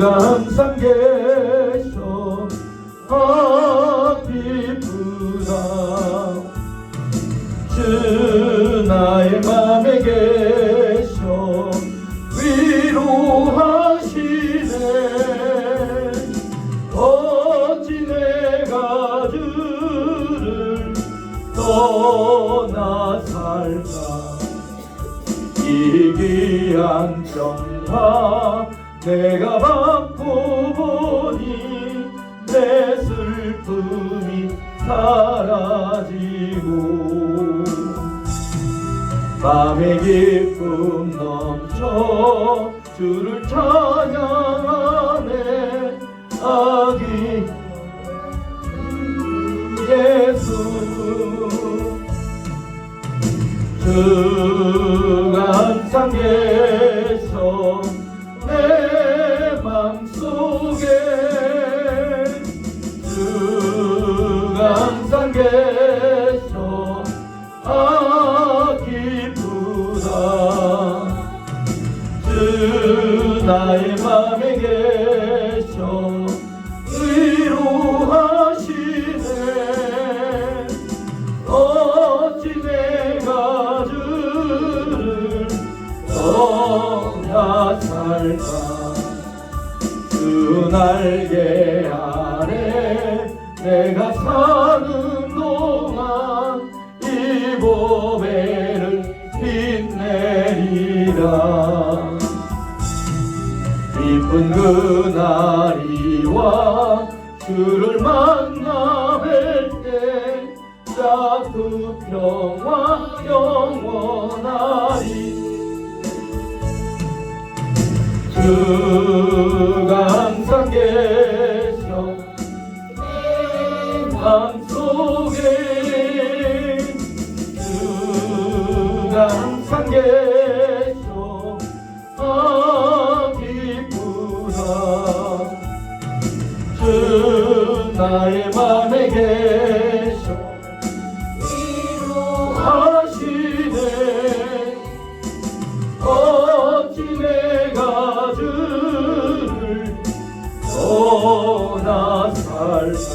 주가 항상 계셔 기쁘다. 주 나의 맘에 계셔 위로하시네. 어찌 내가 주를 떠나 살까. 이 귀한 평화 내가 받고 보니 내 슬픔이 사라지고 맘의 기쁨 넘쳐 주를 찬양하네. 아기 예수 주가 항상 계셔 내 맘속에. 주가 항상 계셔 기쁘다. 주 나의 맘에 계셔 위로하시네. 어찌 내가 주를 떠나 살까. 주 날개 아래 내가 사는 동안 이 보배를 빛내리라. 기쁜 그날이 와 주를 만나 뵐 때 그 평화 영원하리. 주가 항상 계셔 내 맘속에. 주가 항상 계셔 기쁘다. 주 나의 맘에 계셔 위로하시네. 어찌 내가 주를 떠나 살까.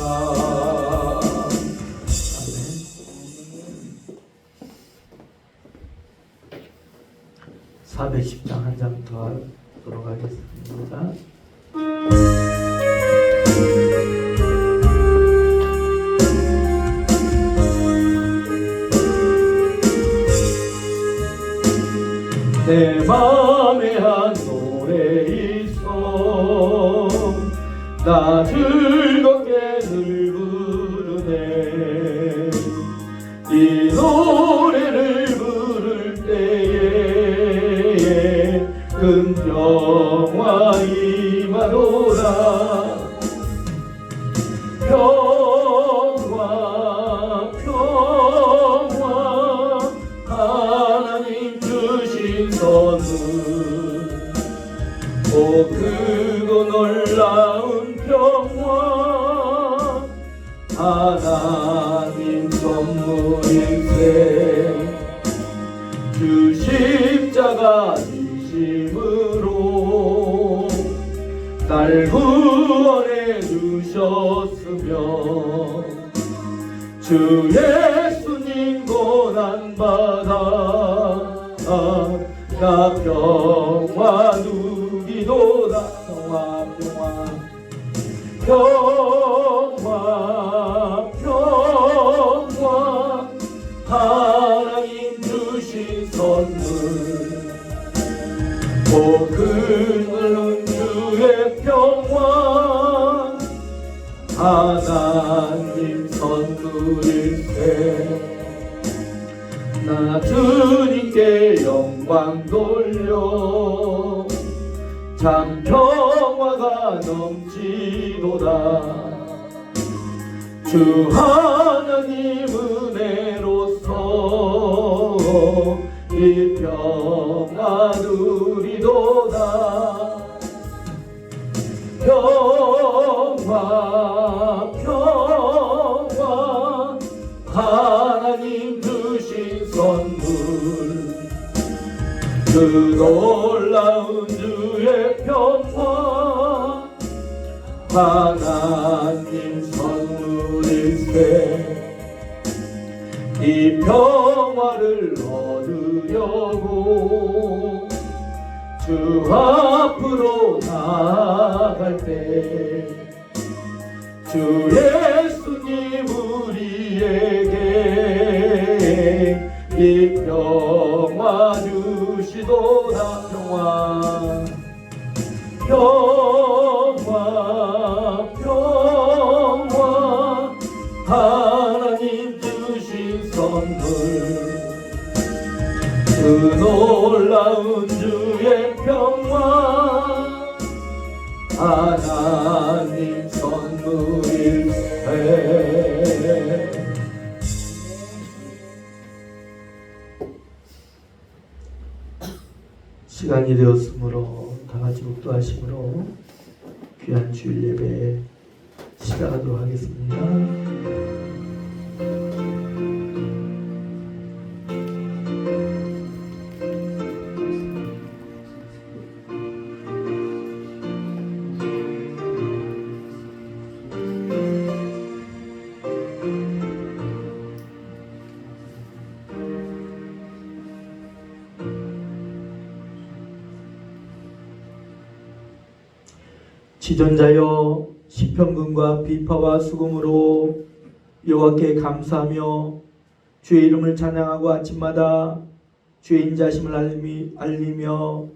410장 한 장 더 하도록 하겠습니다. 내 맘에 한 노래 있어 나 즐겁게 늘 부르네. 이 노래를 부를 때에 큰 평화 임하노라. 평화 평화 하나님 주신 선물. 오 크고 놀라운 평화 하나님 선물일세. 주 십자가 지심으로 날 구원해 주셨으며 주 예수님 고난받아 나 평화 누리도다. 평화 평화 하나님 주신 선물. 오 그늘은 주의 평화 하나님 선물일세. 나 주님께 영광 돌려 참 평화가 넘치도다. 주 하나님 은혜로서 이 평화 누리도다. 평화 평화 하나님 주신 선물. 그 놀라운 주의 평화 하나님 선물일세. 이 평화를 얻으려고 주 앞으로 나아갈 때 주 예수님 우리에게 이 평화 주시도다. 평화 평화 평화 하나님 주신 선물 그 놀라운 주의 평화 하나님 선물일세. 시간이 되었으므로 다같이 묵도하심으로 귀한 주일 예배 시작하도록 하겠습니다. 지존자여 시편근과 비파와 수금으로 여호와께 감사하며 주의 이름을 찬양하고 아침마다 주의 인자심을 알리며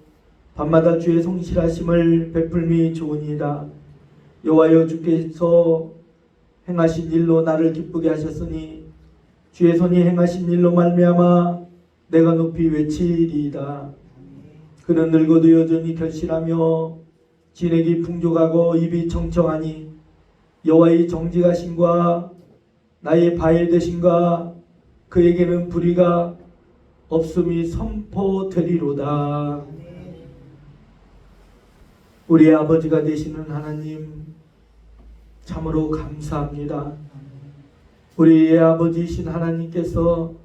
밤마다 주의 성실하심을 베풀미 좋으니이다. 여호와여 주께서 행하신 일로 나를 기쁘게 하셨으니 주의 손이 행하신 일로 말미암아 내가 높이 외치리이다. 그는 늙어도 여전히 결실하며 진액이 풍족하고 입이 청청하니 여호와의 정직하심과 나의 바일 되심과 그에게는 불의가 없음이 선포되리로다. 우리의 아버지가 되시는 하나님 참으로 감사합니다. 우리의 아버지이신 하나님께서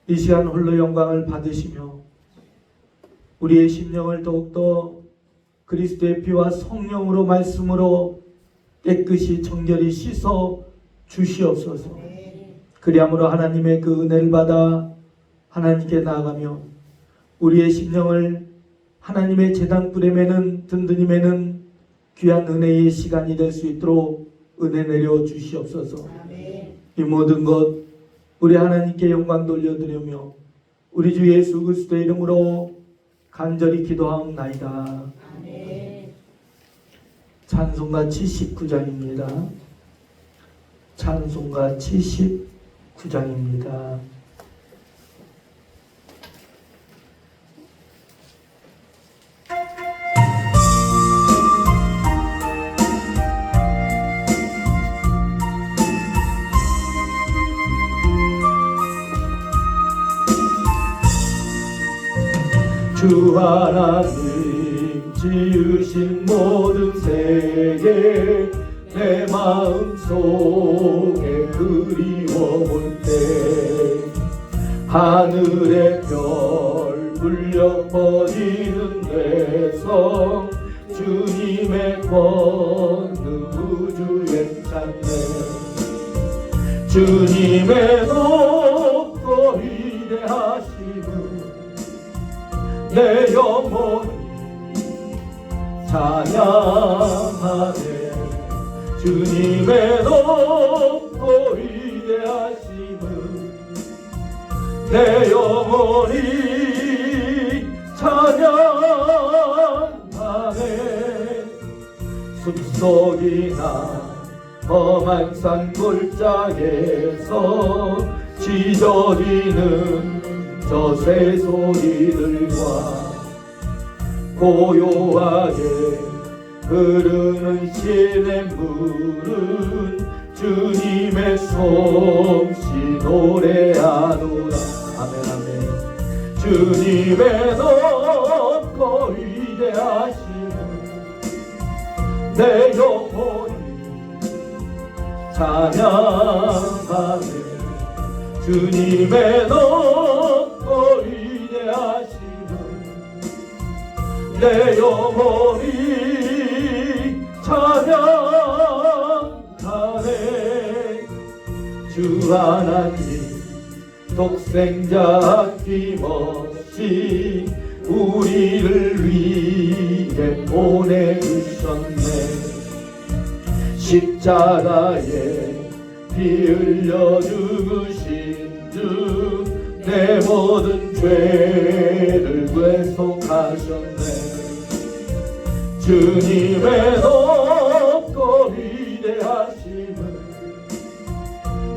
이 시간 홀로 영광을 받으시며 우리의 심령을 더욱더 그리스도의 피와 성령으로 말씀으로 깨끗이 정결히 씻어 주시옵소서. 그리함으로 하나님의 그 은혜를 받아 하나님께 나아가며 우리의 심령을 하나님의 제단불에 매는 든든히 매는 귀한 은혜의 시간이 될 수 있도록 은혜 내려 주시옵소서. 이 모든 것 우리 하나님께 영광 돌려드리며 우리 주 예수 그리스도의 이름으로 간절히 기도하옵나이다. 찬송가 79장입니다. 찬송가 79장입니다. 주 하나님 지으신 모든 세계 내 마음속에 그리워볼 때 하늘의 별 불려 퍼지는 내성 주님의 권능 우주에 찾네. 주님의 높고 위대하심은 내 영혼이 찬양하네. 주님의 높고 위대하심은 내 영혼이 찬양하네. 숲속이나 험한 산 골짜기에서 짖어지는 저 새소리들과 고요하게 흐르는 시냇물은 주님의 솜씨 노래하노라. 아멘 아멘. 주님의 높고 위대하심은 내 영혼이 찬양하네. 주님의 높고 위대하심은 내 영혼이 찬양 하나님 독생자 아낌없이 우리를 위해 보내주셨네. 십자가에 피 흘려 죽으신 주 내 모든 죄를 회속하셨네. 주님의 높고 위대하심을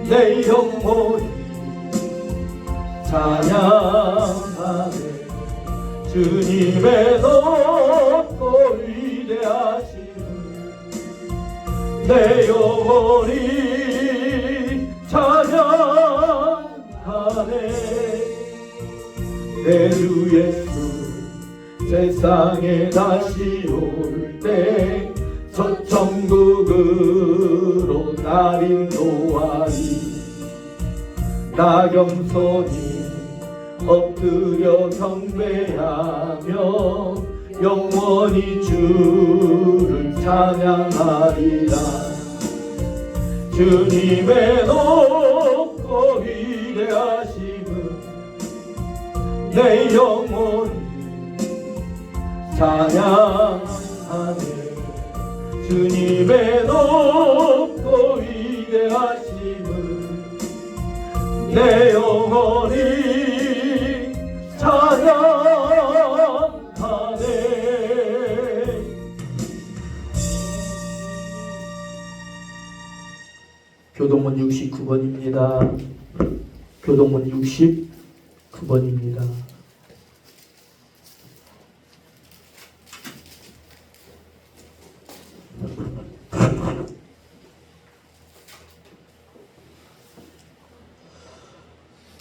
내 영혼이 찬양하네. 주님의 높고 위대하심을 내 영혼이 찬양하네. 내 주 예수 세상에 다시 올 때 저 천국으로 날 인도하리. 나 겸손히 엎드려 경배하며 영원히 주를 찬양하리라. 주님의 높고 위대하심은 내 영혼이 찬양하네. 주님의 높고 위대하심은 내 영혼이 찬양하네. 교동문 69번입니다. 교동문 69번입니다.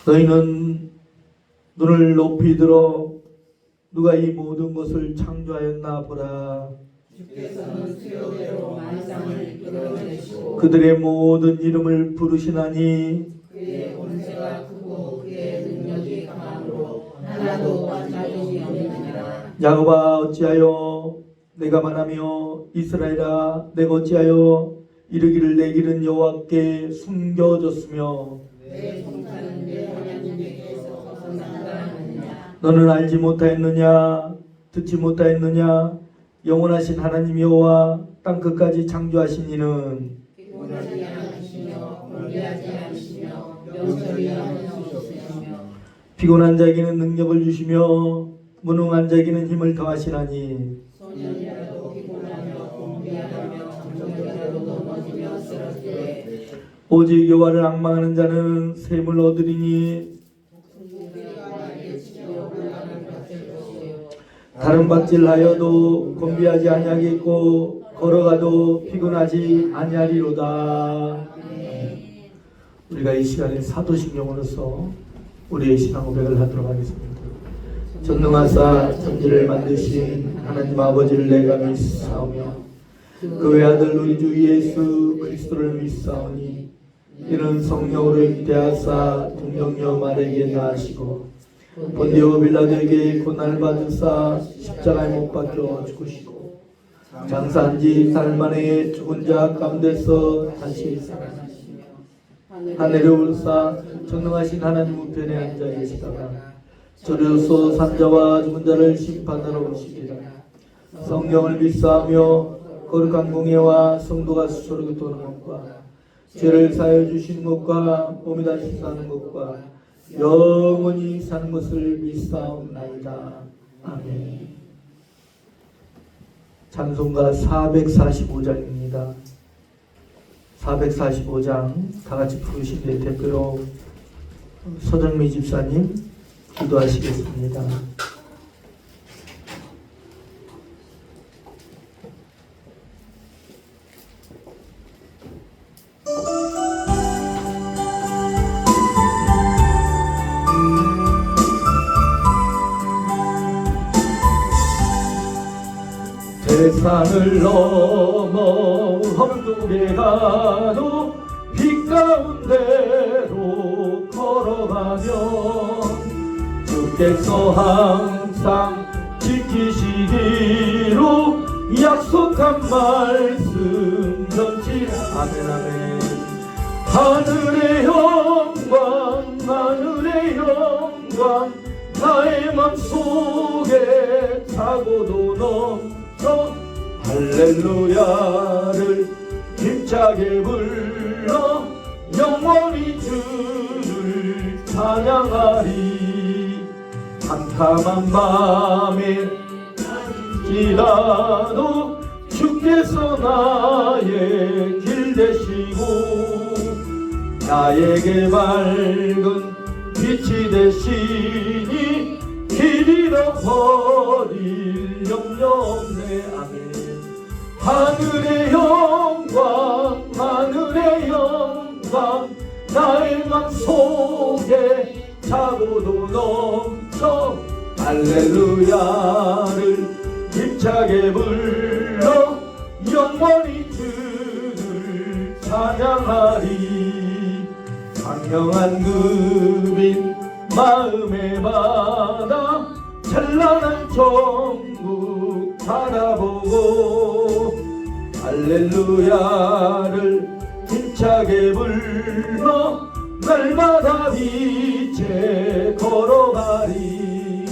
너희는 눈을 높이 들어 누가 이 모든 것을 창조하였나 보라. 주께서는 수요대로 만상을 이끌어내시고 그들의 모든 이름을 부르시나니 그의 권세가 크고 그의 능력이 강함으로 하나도 빠짐이 없느니라. 야곱아 어찌하여 내가 말하며 이스라엘아 내가 어찌하여 이르기를 내 길은 여호와께 숨겨졌으며 내 통탄은 내 하나님께서 벗어난다 하느냐. 너는 알지 못하였느냐 듣지 못하였느냐 영원하신 하나님 여호와 땅 끝까지 창조하신 이는 피곤하지 않으시며 공개하지 않으시며 명철이 않으시며 피곤한 자에게는 능력을 주시며 무능한 자에게는 힘을 더하시나니 소년이라도 피곤하며 공개하며 정령이라도 넘어지며 쓰러지되 오직 여호와를 앙망하는 자는 샘을 얻으리니 다른 밭질하여도 곤비하지 아니하겠고 걸어가도 피곤하지 아니하리로다. 우리가 이 시간에 사도신경으로서 우리의 신앙 고백을 하도록 하겠습니다. 전능하사 천지를 만드신 하나님 아버지를 내가 믿사오며 그 외아들 우리 주 예수 그리스도를 믿사오니 이는 성령으로 잉태하사 동정녀 마리아에게 낳으시고 본디오 빌라도에게 고난을 받으사 십자가에 못 박혀 죽으시고 장사한 지 사흘 만에 죽은 자 가운데서 다시 살아나시며 하늘에 올사 전능하신 하나님 우편에 앉아 계시다가 저리로서 산자와 죽은 자를 심판하러 오시리라. 성령을 믿사하며 거룩한 공예와 성도가 수소로 도는 것과 죄를 사하여 주시는 것과 몸이 다시 사는 것과 영원히 사는 것을 믿사옵나이다. 아멘. 찬송가 445장입니다. 445장 다같이 부르시되 대표로 서정미 집사님 기도하시겠습니다. 세상을 넘어 험두개 가도 빛 가운데로 걸어가면 주께서 항상 지키시기로 약속한 말씀 전치 아멘 아멘. 하늘의 여 영광 나의 맘속에 차고도 넘쳐 할렐루야를 힘차게 불러 영원히 주를 찬양하리. 캄캄한 밤에 지나도 주께서 나의 길 되시고 나에게 맑은 빛이 되시니 길 잃어버릴 염려 없네. 아멘. 하늘의 영광 하늘의 영광 나의 맘속에 차고도 넘쳐 할렐루야를 힘차게 불러 영원히 주를 찬양하리. 광명한 그빛 마음에 받아 찬란한 천국 바라보고 할렐루야를 힘차게 불러 날마다 빛에 걸어가리.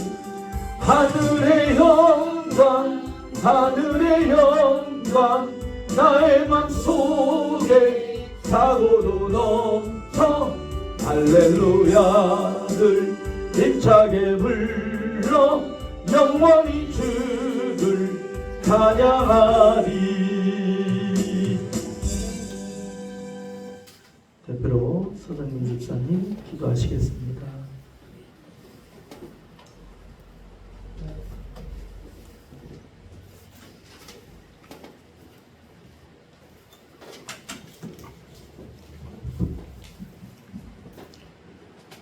하늘의 영광 하늘의 영광 나의 맘속에 차고도 넘쳐 할렐루야를 힘차게 불러 영원히 주를 찬양하리. 대표로 서장님 집사님 기도하시겠습니다.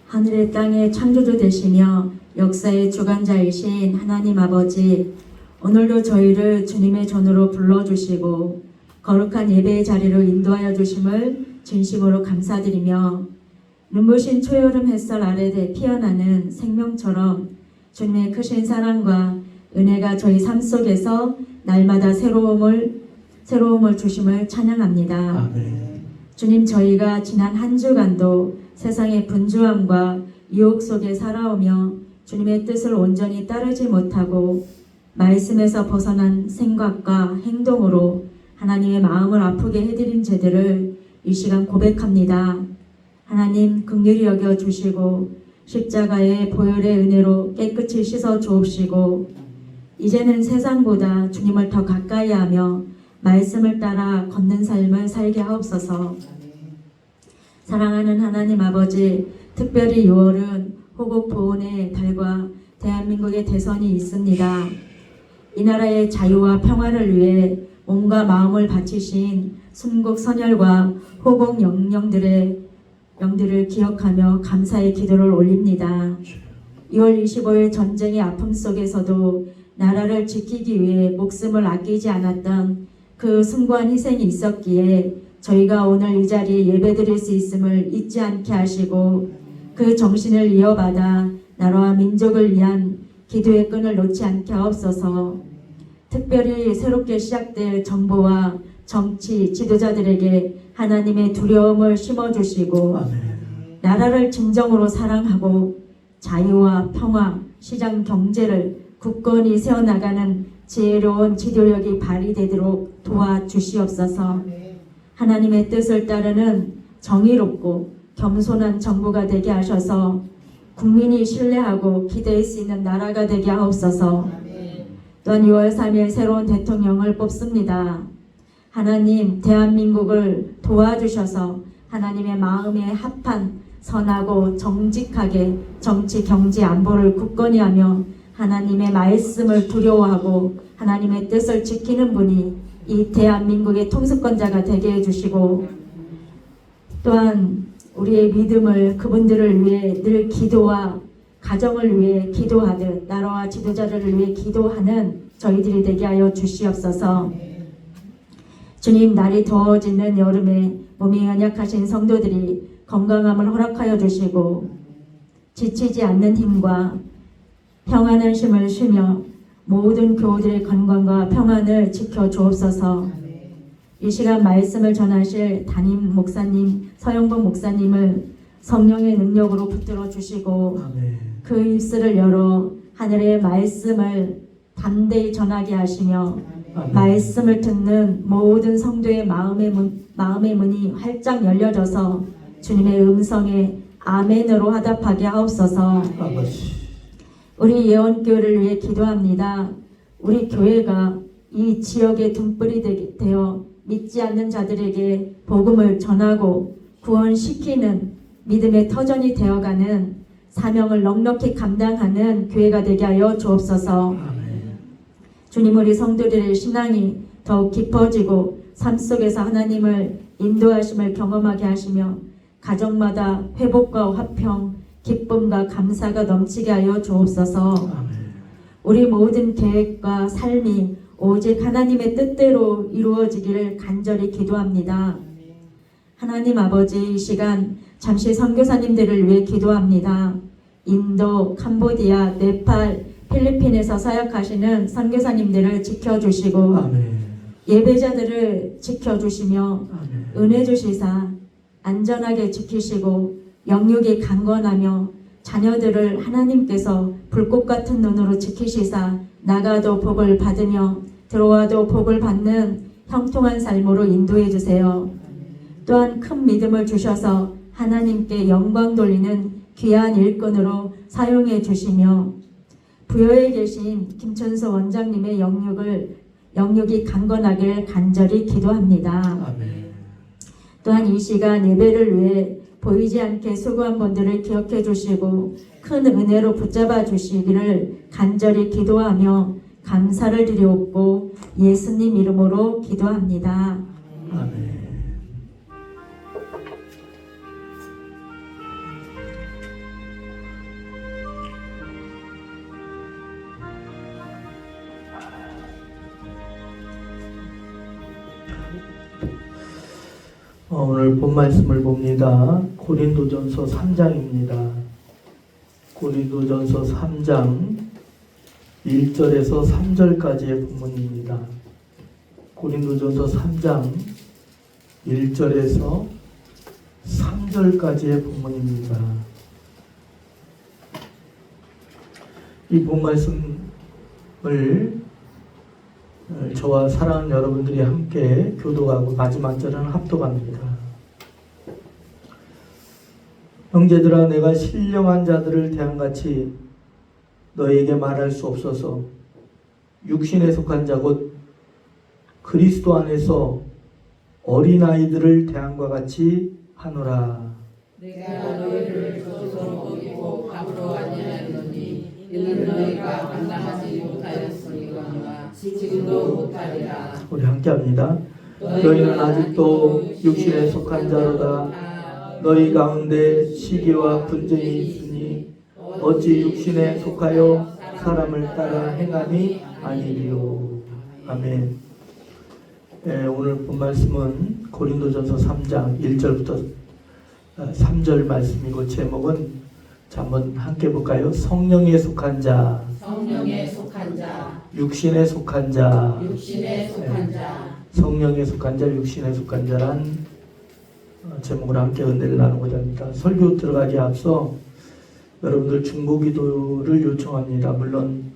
하늘의 땅의 창조주 되시며 역사의 주관자이신 하나님 아버지, 오늘도 저희를 주님의 전으로 불러주시고 거룩한 예배의 자리로 인도하여 주심을 진심으로 감사드리며 눈부신 초여름 햇살 아래 피어나는 생명처럼 주님의 크신 사랑과 은혜가 저희 삶 속에서 날마다 새로움을 주심을 찬양합니다. 아멘. 주님, 저희가 지난 한 주간도 세상의 분주함과 유혹 속에 살아오며 주님의 뜻을 온전히 따르지 못하고 말씀에서 벗어난 생각과 행동으로 하나님의 마음을 아프게 해드린 죄들을 이 시간 고백합니다. 하나님 긍휼히 여겨 주시고 십자가의 보혈의 은혜로 깨끗이 씻어 주옵시고 이제는 세상보다 주님을 더 가까이 하며 말씀을 따라 걷는 삶을 살게 하옵소서. 사랑하는 하나님 아버지, 특별히 6월은 호국 보훈의 달과 대한민국의 대선이 있습니다. 이 나라의 자유와 평화를 위해 몸과 마음을 바치신 순국 선열과 호국 영들을 기억하며 감사의 기도를 올립니다. 2월 25일 전쟁의 아픔 속에서도 나라를 지키기 위해 목숨을 아끼지 않았던 그 숭고한 희생이 있었기에 저희가 오늘 이 자리에 예배드릴 수 있음을 잊지 않게 하시고 그 정신을 이어받아 나라와 민족을 위한 기도의 끈을 놓지 않게 하옵소서. 특별히 새롭게 시작될 정부와 정치 지도자들에게 하나님의 두려움을 심어주시고 아멘. 나라를 진정으로 사랑하고 자유와 평화, 시장 경제를 굳건히 세워나가는 지혜로운 지도력이 발휘되도록 도와주시옵소서. 하나님의 뜻을 따르는 정의롭고 겸손한 정부가 되게 하셔서 국민이 신뢰하고 기대할 수 있는 나라가 되게 하옵소서. 또한 6월 3일 새로운 대통령을 뽑습니다. 하나님, 대한민국을 도와주셔서 하나님의 마음에 합한 선하고 정직하게 정치, 경제, 안보를 굳건히 하며 하나님의 말씀을 두려워하고 하나님의 뜻을 지키는 분이 이 대한민국의 통수권자가 되게 해주시고 또한 우리의 믿음을 그분들을 위해 늘 기도와 가정을 위해 기도하듯 나라와 지도자들을 위해 기도하는 저희들이 되게 하여 주시옵소서. 주님, 날이 더워지는 여름에 몸이 연약하신 성도들이 건강함을 허락하여 주시고 지치지 않는 힘과 평안한 쉼을 쉬며 모든 교우들의 건강과 평안을 지켜 주옵소서. 이 시간 말씀을 전하실 담임 목사님 서영복 목사님을 성령의 능력으로 붙들어 주시고 아멘. 그 입술을 열어 하늘의 말씀을 담대히 전하게 하시며 아멘. 말씀을 듣는 모든 성도의 마음의 문이 활짝 열려져서 주님의 음성에 아멘으로 화답하게 하옵소서. 아버지. 우리 예원교회를 위해 기도합니다. 우리 교회가 이 지역의 등불이 되어 믿지 않는 자들에게 복음을 전하고 구원시키는 믿음의 터전이 되어가는 사명을 넉넉히 감당하는 교회가 되게 하여 주옵소서. 아멘. 주님, 우리 성도들의 신앙이 더욱 깊어지고 삶 속에서 하나님을 인도하심을 경험하게 하시며 가정마다 회복과 화평, 기쁨과 감사가 넘치게 하여 주옵소서. 아멘. 우리 모든 계획과 삶이 오직 하나님의 뜻대로 이루어지기를 간절히 기도합니다. 하나님 아버지, 이 시간 잠시 선교사님들을 위해 기도합니다. 인도, 캄보디아, 네팔, 필리핀에서 사역하시는 선교사님들을 지켜주시고 아멘. 예배자들을 지켜주시며 아멘. 은혜 주시사 안전하게 지키시고 영육이 강건하며 자녀들을 하나님께서 불꽃 같은 눈으로 지키시사 나가도 복을 받으며 들어와도 복을 받는 형통한 삶으로 인도해 주세요. 또한 큰 믿음을 주셔서 하나님께 영광 돌리는 귀한 일꾼으로 사용해 주시며 부여에 계신 김천수 원장님의 영육이 강건하길 간절히 기도합니다. 아멘. 또한 이 시간 예배를 위해 보이지 않게 수고한 분들을 기억해 주시고 큰 은혜로 붙잡아 주시기를 간절히 기도하며 감사를 드리옵고 예수님 이름으로 기도합니다. 아멘. 오늘 본 말씀을 봅니다. 고린도전서 3장입니다. 고린도전서 3장 1절에서 3절까지의 본문입니다. 고린도전서 3장 1절에서 3절까지의 본문입니다. 이 본 말씀을 저와 사랑하는 여러분들이 함께 교독하고 마지막 절은 합독합니다. 형제들아, 내가 신령한 자들을 대함같이 너에게 말할 수 없어서 육신에 속한 자 곧 그리스도 안에서 어린아이들을 대함과 같이 하노라. 내가 너희를 젖으로 먹이고 밥으로 안내하였노니 이는 너희가 감당하지 못하였으니거니와 지금도 못하리라. 우리 함께 합니다. 너희는 아직도 육신에 속한 자로다. 너희 가운데 시기와 분쟁이 있으니 어찌 육신에 속하여 사람을 따라 행함이 아니리요. 아멘. 오늘 본 말씀은 고린도전서 3장 1절부터 3절 말씀이고 제목은 한번 함께 볼까요? 성령에 속한 자, 성령에 속한 자, 육신에 속한 자, 육신에 속한 자, 성령에 속한 자, 육신에 속한 자란 제목으로 함께 은혜를 나누고자 합니다. 설교 들어가기 앞서 여러분들 중보기도를 요청합니다. 물론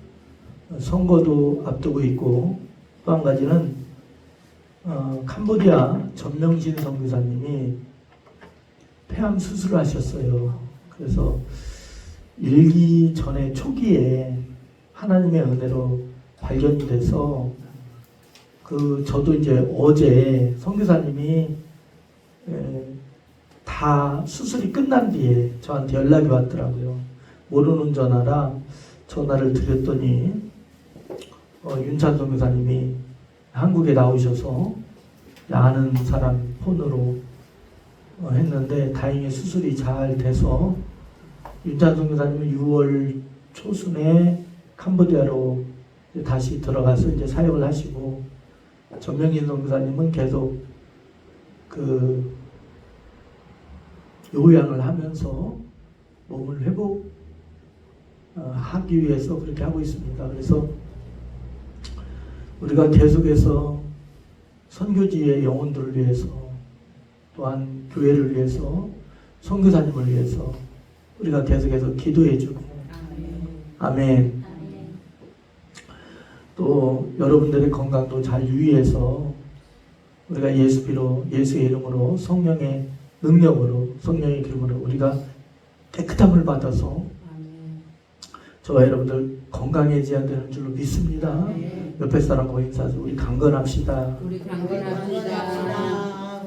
선거도 앞두고 있고 또 한 가지는 캄보디아 전명신 선교사님이 폐암 수술을 하셨어요. 그래서 일기 전에 초기에 하나님의 은혜로 발견이 돼서 저도 이제 어제 선교사님이 다 수술이 끝난 뒤에 저한테 연락이 왔더라고요. 모르는 전화라 전화를 드렸더니 윤찬 선교사님이 한국에 나오셔서 아는 사람 폰으로 했는데 다행히 수술이 잘 돼서 윤찬 선교사님은 6월 초순에 캄보디아로 다시 들어가서 이제 사역을 하시고 전명인 선교사님은 계속 요양을 하면서 몸을 회복하기 위해서 그렇게 하고 있습니다. 그래서 우리가 계속해서 선교지의 영혼들을 위해서 또한 교회를 위해서 선교사님을 위해서 우리가 계속해서 기도해주고 아멘. 또 여러분들의 건강도 잘 유의해서 우리가 예수의 이름으로 성령의 능력으로 성령의 기름으로 우리가 깨끗함을 받아서 저와 여러분들 건강해져야 되는 줄로 믿습니다. 옆에 사람과 인사하세요. 우리 강건합시다. 우리 강건합시다.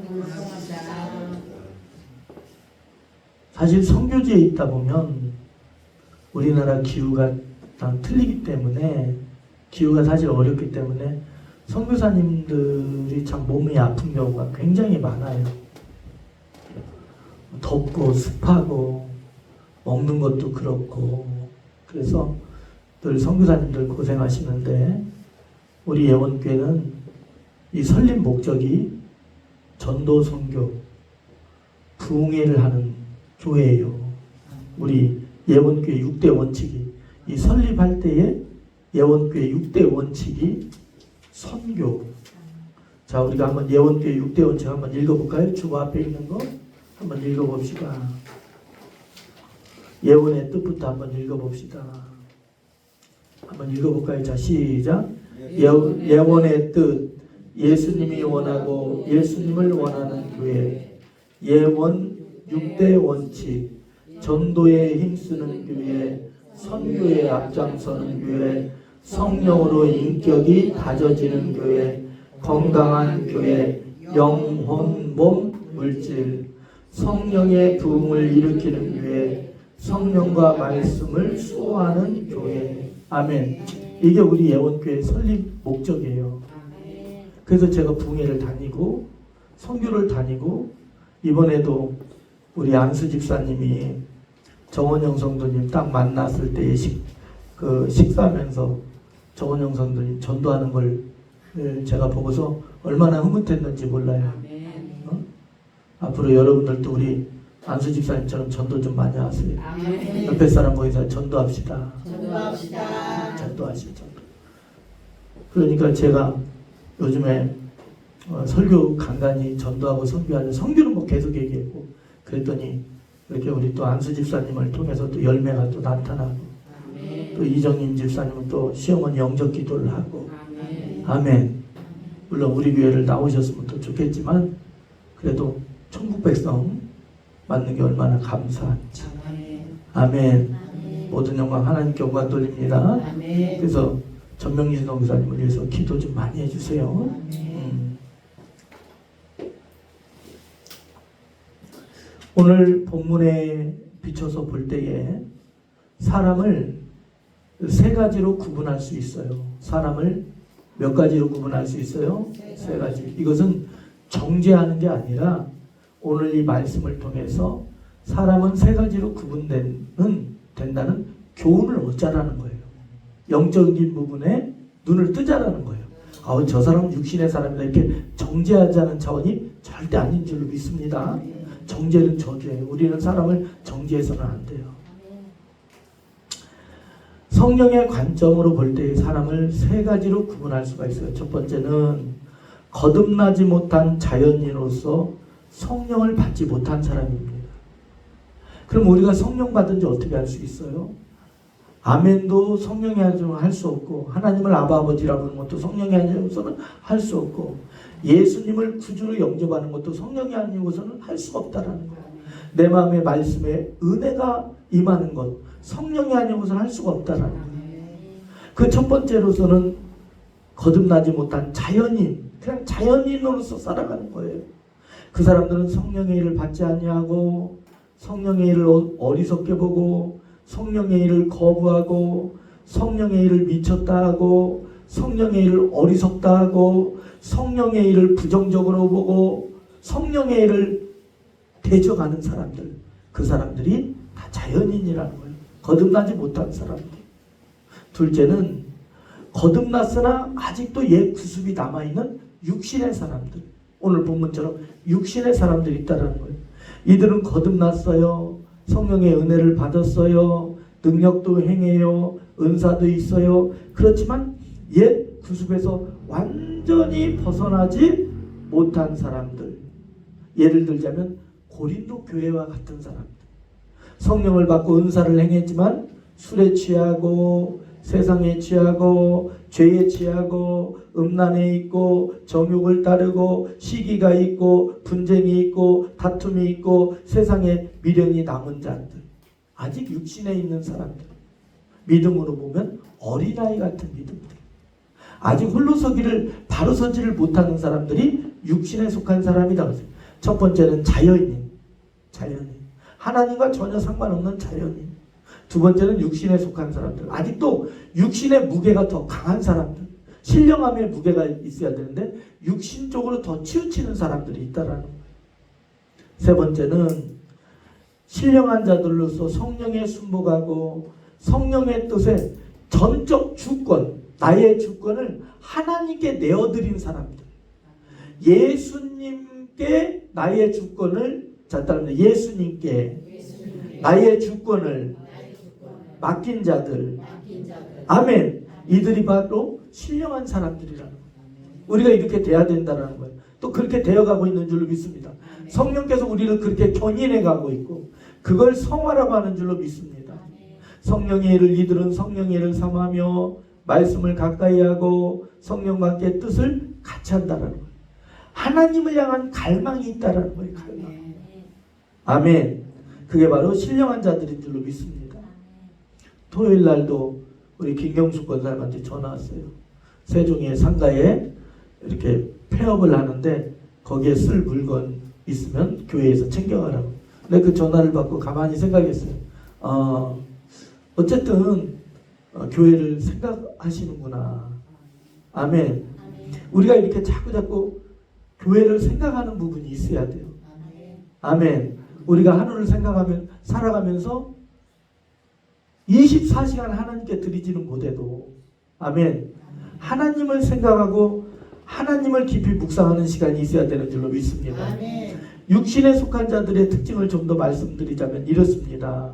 사실 선교지에 있다 보면 우리나라 기후가 다 틀리기 때문에 기후가 사실 어렵기 때문에 선교사님들이 참 몸이 아픈 경우가 굉장히 많아요. 덥고 습하고 먹는 것도 그렇고 그래서 늘 선교사님들 고생하시는데 우리 예원교회는 이 설립 목적이 전도 선교 부흥회를 하는 교회예요. 우리 예원교회 6대 원칙이 이 설립할 때에 예원교회 6대 원칙이 선교. 자, 우리가 한번 예원교회 6대 원칙 한번 읽어볼까요? 주보 앞에 있는 거 한번 읽어봅시다. 예원의 뜻부터 한번 읽어봅시다. 한번 읽어볼까요? 자, 시작. 예원의 뜻, 예수님이 원하고 예수님을 원하는 교회. 예원 6대 원칙, 전도에 힘쓰는 교회, 선교에 앞장서는 교회, 성령으로 인격이 다져지는 교회, 건강한 교회, 영혼, 몸, 물질, 성령의 부흥을 일으키는 교회, 성령과 말씀을 수호하는 교회. 아멘. 이게 우리 예원교회 설립 목적이에요. 그래서 제가 부흥회를 다니고 선교를 다니고 이번에도 우리 안수 집사님이 정원영 성도님 딱 만났을 때 식사하면서 정원영 성도님 전도하는 걸 제가 보고서 얼마나 흐뭇했는지 몰라요. 앞으로 여러분들도 우리 안수 집사님처럼 전도 좀 많이 하세요. 옆에 사람 보이서 전도합시다. 전도하시죠. 그러니까 제가 요즘에 설교 간간히 전도하고 선교하는 선교는 뭐 계속 얘기했고 그랬더니 이렇게 우리 또 안수 집사님을 통해서 또 열매가 또 나타나고 또 이정임 집사님은 또 시어머니 영접 기도를 하고 아멘. 물론 우리 교회를 나오셨으면 더 좋겠지만 그래도 천국 백성 맞는 게 얼마나 감사한지. 아멘. 모든 영광 하나님께 영광 돌립니다. 그래서 전명진 목사님을 위해서 기도 좀 많이 해주세요. 오늘 본문에 비춰서 볼 때에 사람을 세 가지로 구분할 수 있어요. 사람을 몇 가지로 구분할 수 있어요? 세 가지. 이것은 정죄하는 게 아니라 오늘 이 말씀을 통해서 사람은 세 가지로 된다는 교훈을 얻자라는 거예요. 영적인 부분에 눈을 뜨자라는 거예요. 저 사람은 육신의 사람이다 이렇게 정죄하자는 차원이 절대 아닌 줄로 믿습니다. 정죄는 저주예요. 우리는 사람을 정죄해서는 안 돼요. 성령의 관점으로 볼 때 사람을 세 가지로 구분할 수가 있어요. 첫 번째는 거듭나지 못한 자연인으로서 성령을 받지 못한 사람입니다. 그럼 우리가 성령 받은지 어떻게 알 수 있어요? 아멘도 성령이 아니면 할 수 없고 하나님을 아바 아버지라고 하는 것도 성령이 아니고서는 할 수 없고 예수님을 구주로 영접하는 것도 성령이 아니고서는 할 수가 없다라는 거예요. 내 마음의 말씀에 은혜가 임하는 것 성령이 아니고서는 할 수가 없다라는 거예요. 그 첫 번째로서는 거듭나지 못한 자연인 그냥 자연인으로서 살아가는 거예요. 그 사람들은 성령의 일을 받지 아니하고 성령의 일을 어리석게 보고 성령의 일을 거부하고 성령의 일을 미쳤다 하고 성령의 일을 어리석다 하고 성령의 일을 부정적으로 보고 성령의 일을 대적하는 사람들 그 사람들이 다 자연인이라는 거예요. 거듭나지 못한 사람들. 둘째는 거듭났으나 아직도 옛 구습이 남아있는 육신의 사람들. 오늘 본문처럼 육신의 사람들이 있다는 거예요. 이들은 거듭났어요. 성령의 은혜를 받았어요. 능력도 행해요. 은사도 있어요. 그렇지만 옛 구습에서 완전히 벗어나지 못한 사람들. 예를 들자면 고린도 교회와 같은 사람들. 성령을 받고 은사를 행했지만 술에 취하고 세상에 취하고 죄에 취하고 음란에 있고 정욕을 따르고 시기가 있고 분쟁이 있고 다툼이 있고 세상에 미련이 남은 자들, 아직 육신에 있는 사람들, 믿음으로 보면 어린아이 같은 믿음들, 아직 홀로 서기를 바로 서지를 못하는 사람들이 육신에 속한 사람이다. 첫 번째는 자연인, 하나님과 전혀 상관없는 자연인. 두 번째는 육신에 속한 사람들, 아직도 육신의 무게가 더 강한 사람들, 신령함의 무게가 있어야 되는데 육신적으로 더 치우치는 사람들이 있다라는 거예요. 세 번째는 신령한 자들로서 성령에 순복하고 성령의 뜻에 전적 주권, 나의 주권을 하나님께 내어드린 사람들, 예수님께 나의 주권을, 예수님께 나의 주권을 맡긴 자들, 아멘. 이들이 바로 신령한 사람들이라는 거예요. 우리가 이렇게 돼야 된다는 거예요. 또 그렇게 되어가고 있는 줄로 믿습니다. 성령께서 우리를 그렇게 견인해가고 있고 그걸 성화라고 하는 줄로 믿습니다. 성령의 일을 이들은 성령의 일을 삼하며 말씀을 가까이 하고 성령과 함께 뜻을 같이 한다는 거예요. 하나님을 향한 갈망이 있다는 거예요. 갈망. 아멘. 그게 바로 신령한 자들인 줄로 믿습니다. 토요일 날도 우리 김경숙 권사님한테 전화 왔어요. 세종의 상가에 이렇게 폐업을 하는데 거기에 쓸 물건 있으면 교회에서 챙겨가라고. 근데 그 전화를 받고 가만히 생각했어요. 어쨌든 교회를 생각하시는구나. 아멘. 우리가 이렇게 자꾸 교회를 생각하는 부분이 있어야 돼요. 아멘. 우리가 하늘을 생각하면 살아가면서 24시간 하나님께 드리지는 못해도, 아멘, 하나님을 생각하고 하나님을 깊이 묵상하는 시간이 있어야 되는 줄로 믿습니다. 아멘. 육신에 속한 자들의 특징을 좀 더 말씀드리자면 이렇습니다.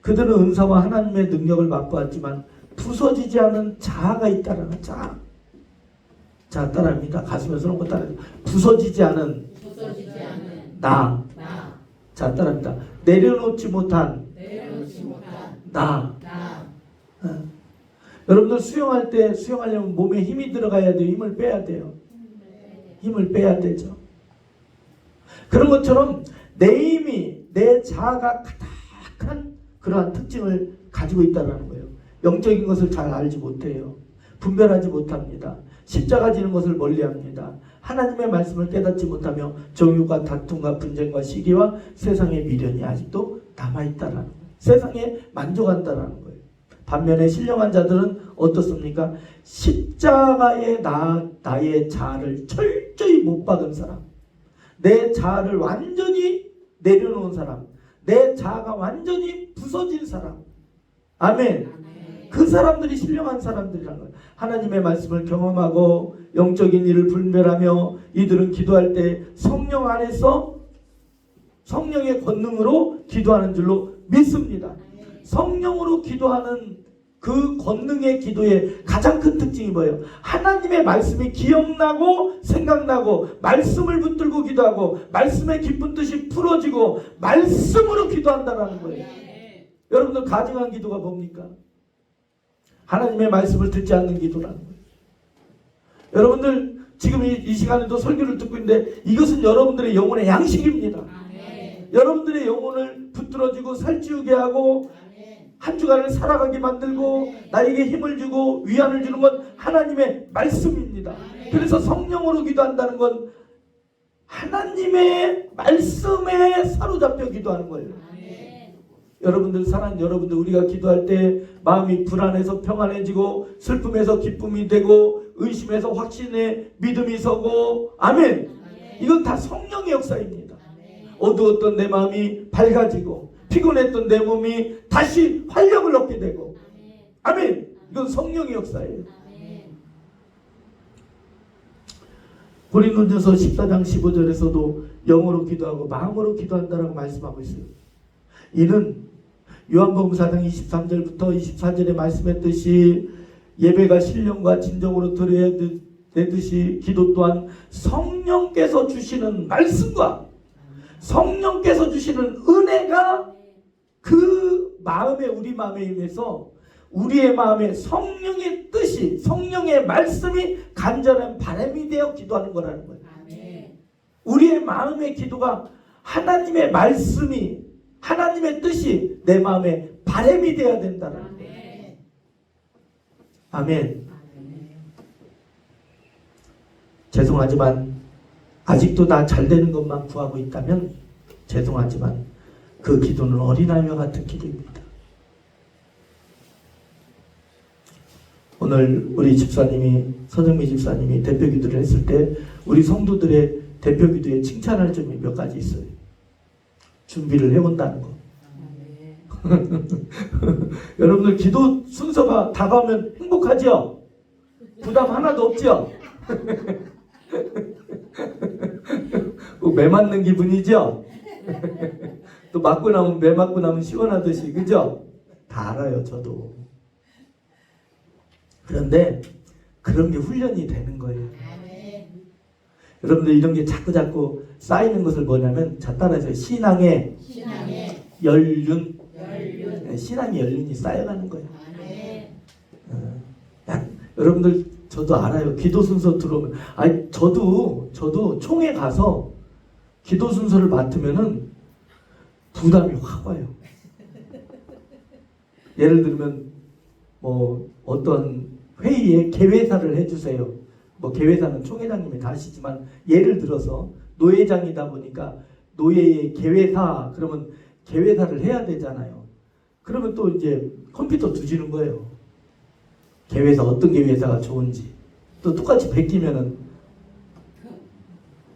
그들은 은사와 하나님의 능력을 맛보았지만 부서지지 않은 자아가 있다라는 자아. 자, 따라합니다. 가슴에 손 얹고 따라해요. 부서지지 않은 나. 자, 따라합니다. 내려놓지 못한 나. 여러분들 수영할 때 수영하려면 몸에 힘이 들어가야 돼요. 힘을 빼야 돼요. 힘을 빼야 되죠. 그런 것처럼 내 힘이, 내 자아가 가득한 그러한 특징을 가지고 있다는 거예요. 영적인 것을 잘 알지 못해요. 분별하지 못합니다. 십자가 지는 것을 멀리합니다. 하나님의 말씀을 깨닫지 못하며 정욕과 다툼과 분쟁과 시기와 세상의 미련이 아직도 남아있다는 거예요. 세상에 만족한다는 거예요. 반면에 신령한 자들은 어떻습니까? 십자가에 나의 자아를 철저히 못 박은 사람, 내 자아를 완전히 내려놓은 사람, 내 자아가 완전히 부서진 사람, 아멘. 그 사람들이 신령한 사람들이라는 거예요. 하나님의 말씀을 경험하고 영적인 일을 분별하며 이들은 기도할 때 성령 안에서 성령의 권능으로 기도하는 줄로 믿습니다. 성령으로 기도하는 그 권능의 기도의 가장 큰 특징이 뭐예요? 하나님의 말씀이 기억나고 생각나고 말씀을 붙들고 기도하고 말씀의 깊은 뜻이 풀어지고 말씀으로 기도한다는 거예요. 여러분들 가증한 기도가 뭡니까? 하나님의 말씀을 듣지 않는 기도라는 거예요. 여러분들 지금 이 시간에도 설교를 듣고 있는데 이것은 여러분들의 영혼의 양식입니다. 여러분들의 영혼을 붙들어주고 살찌우게 하고 한 주간을 살아가게 만들고 나에게 힘을 주고 위안을 주는 건 하나님의 말씀입니다. 그래서 성령으로 기도한다는 건 하나님의 말씀에 사로잡혀 기도하는 거예요. 여러분들, 사랑하는 여러분들, 우리가 기도할 때 마음이 불안해서 평안해지고 슬픔에서 기쁨이 되고 의심에서 확신의 믿음이 서고, 아멘. 이건 다 성령의 역사입니다. 어두웠던 내 마음이 밝아지고 피곤했던 내 몸이 다시 활력을 얻게 되고, 아멘. 이건 성령의 역사예요. 고린도전서 14장 15절에서도 영어로 기도하고 마음으로 기도한다라고 말씀하고 있어요. 이는 요한복음 4장 23절부터 24절에 말씀했듯이 예배가 신령과 진정으로 드려야 되듯이 기도 또한 성령께서 주시는 말씀과 성령께서 주시는 은혜가 그 마음에 우리 마음에 임해서 우리의 마음에 성령의 뜻이 성령의 말씀이 간절한 바람이 되어 기도하는 거라는 거예요. 아멘. 우리의 마음의 기도가 하나님의 말씀이 하나님의 뜻이 내 마음에 바람이 되어야 된다는 거예요. 아멘. 죄송하지만 아직도 나 잘 되는 것만 구하고 있다면 죄송하지만 그 기도는 어린아이와 같은 기도입니다. 오늘 우리 집사님이 서정미 집사님이 대표 기도를 했을 때 우리 성도들의 대표 기도에 칭찬할 점이 몇 가지 있어요. 준비를 해온다는 거. 여러분들 기도 순서가 다가오면 행복하죠? 부담 하나도 없죠? 매 맞는 기분이죠? 또 맞고 나면 매 맞고 나면 시원하듯이, 그죠? 다 알아요, 저도. 그런데 그런 게 훈련이 되는 거예요. 여러분들 이런 게 자꾸 쌓이는 것을 뭐냐면, 자 따라서 신앙의 연륜. 네, 신앙의 연륜이 쌓여가는 거예요. 여러분들 저도 알아요. 기도 순서 들어오면, 저도 총회 가서 기도 순서를 맡으면은 부담이 확 와요. 예를 들면 뭐 어떤 회의에 개회사를 해주세요. 뭐 개회사는 총회장님이 다 하시지만 예를 들어서 노회장이다 보니까 노예의 개회사 그러면 개회사를 해야 되잖아요. 그러면 또 이제 컴퓨터 두지는 거예요. 개회사 어떤 개회사가 좋은지 또 똑같이 베끼면은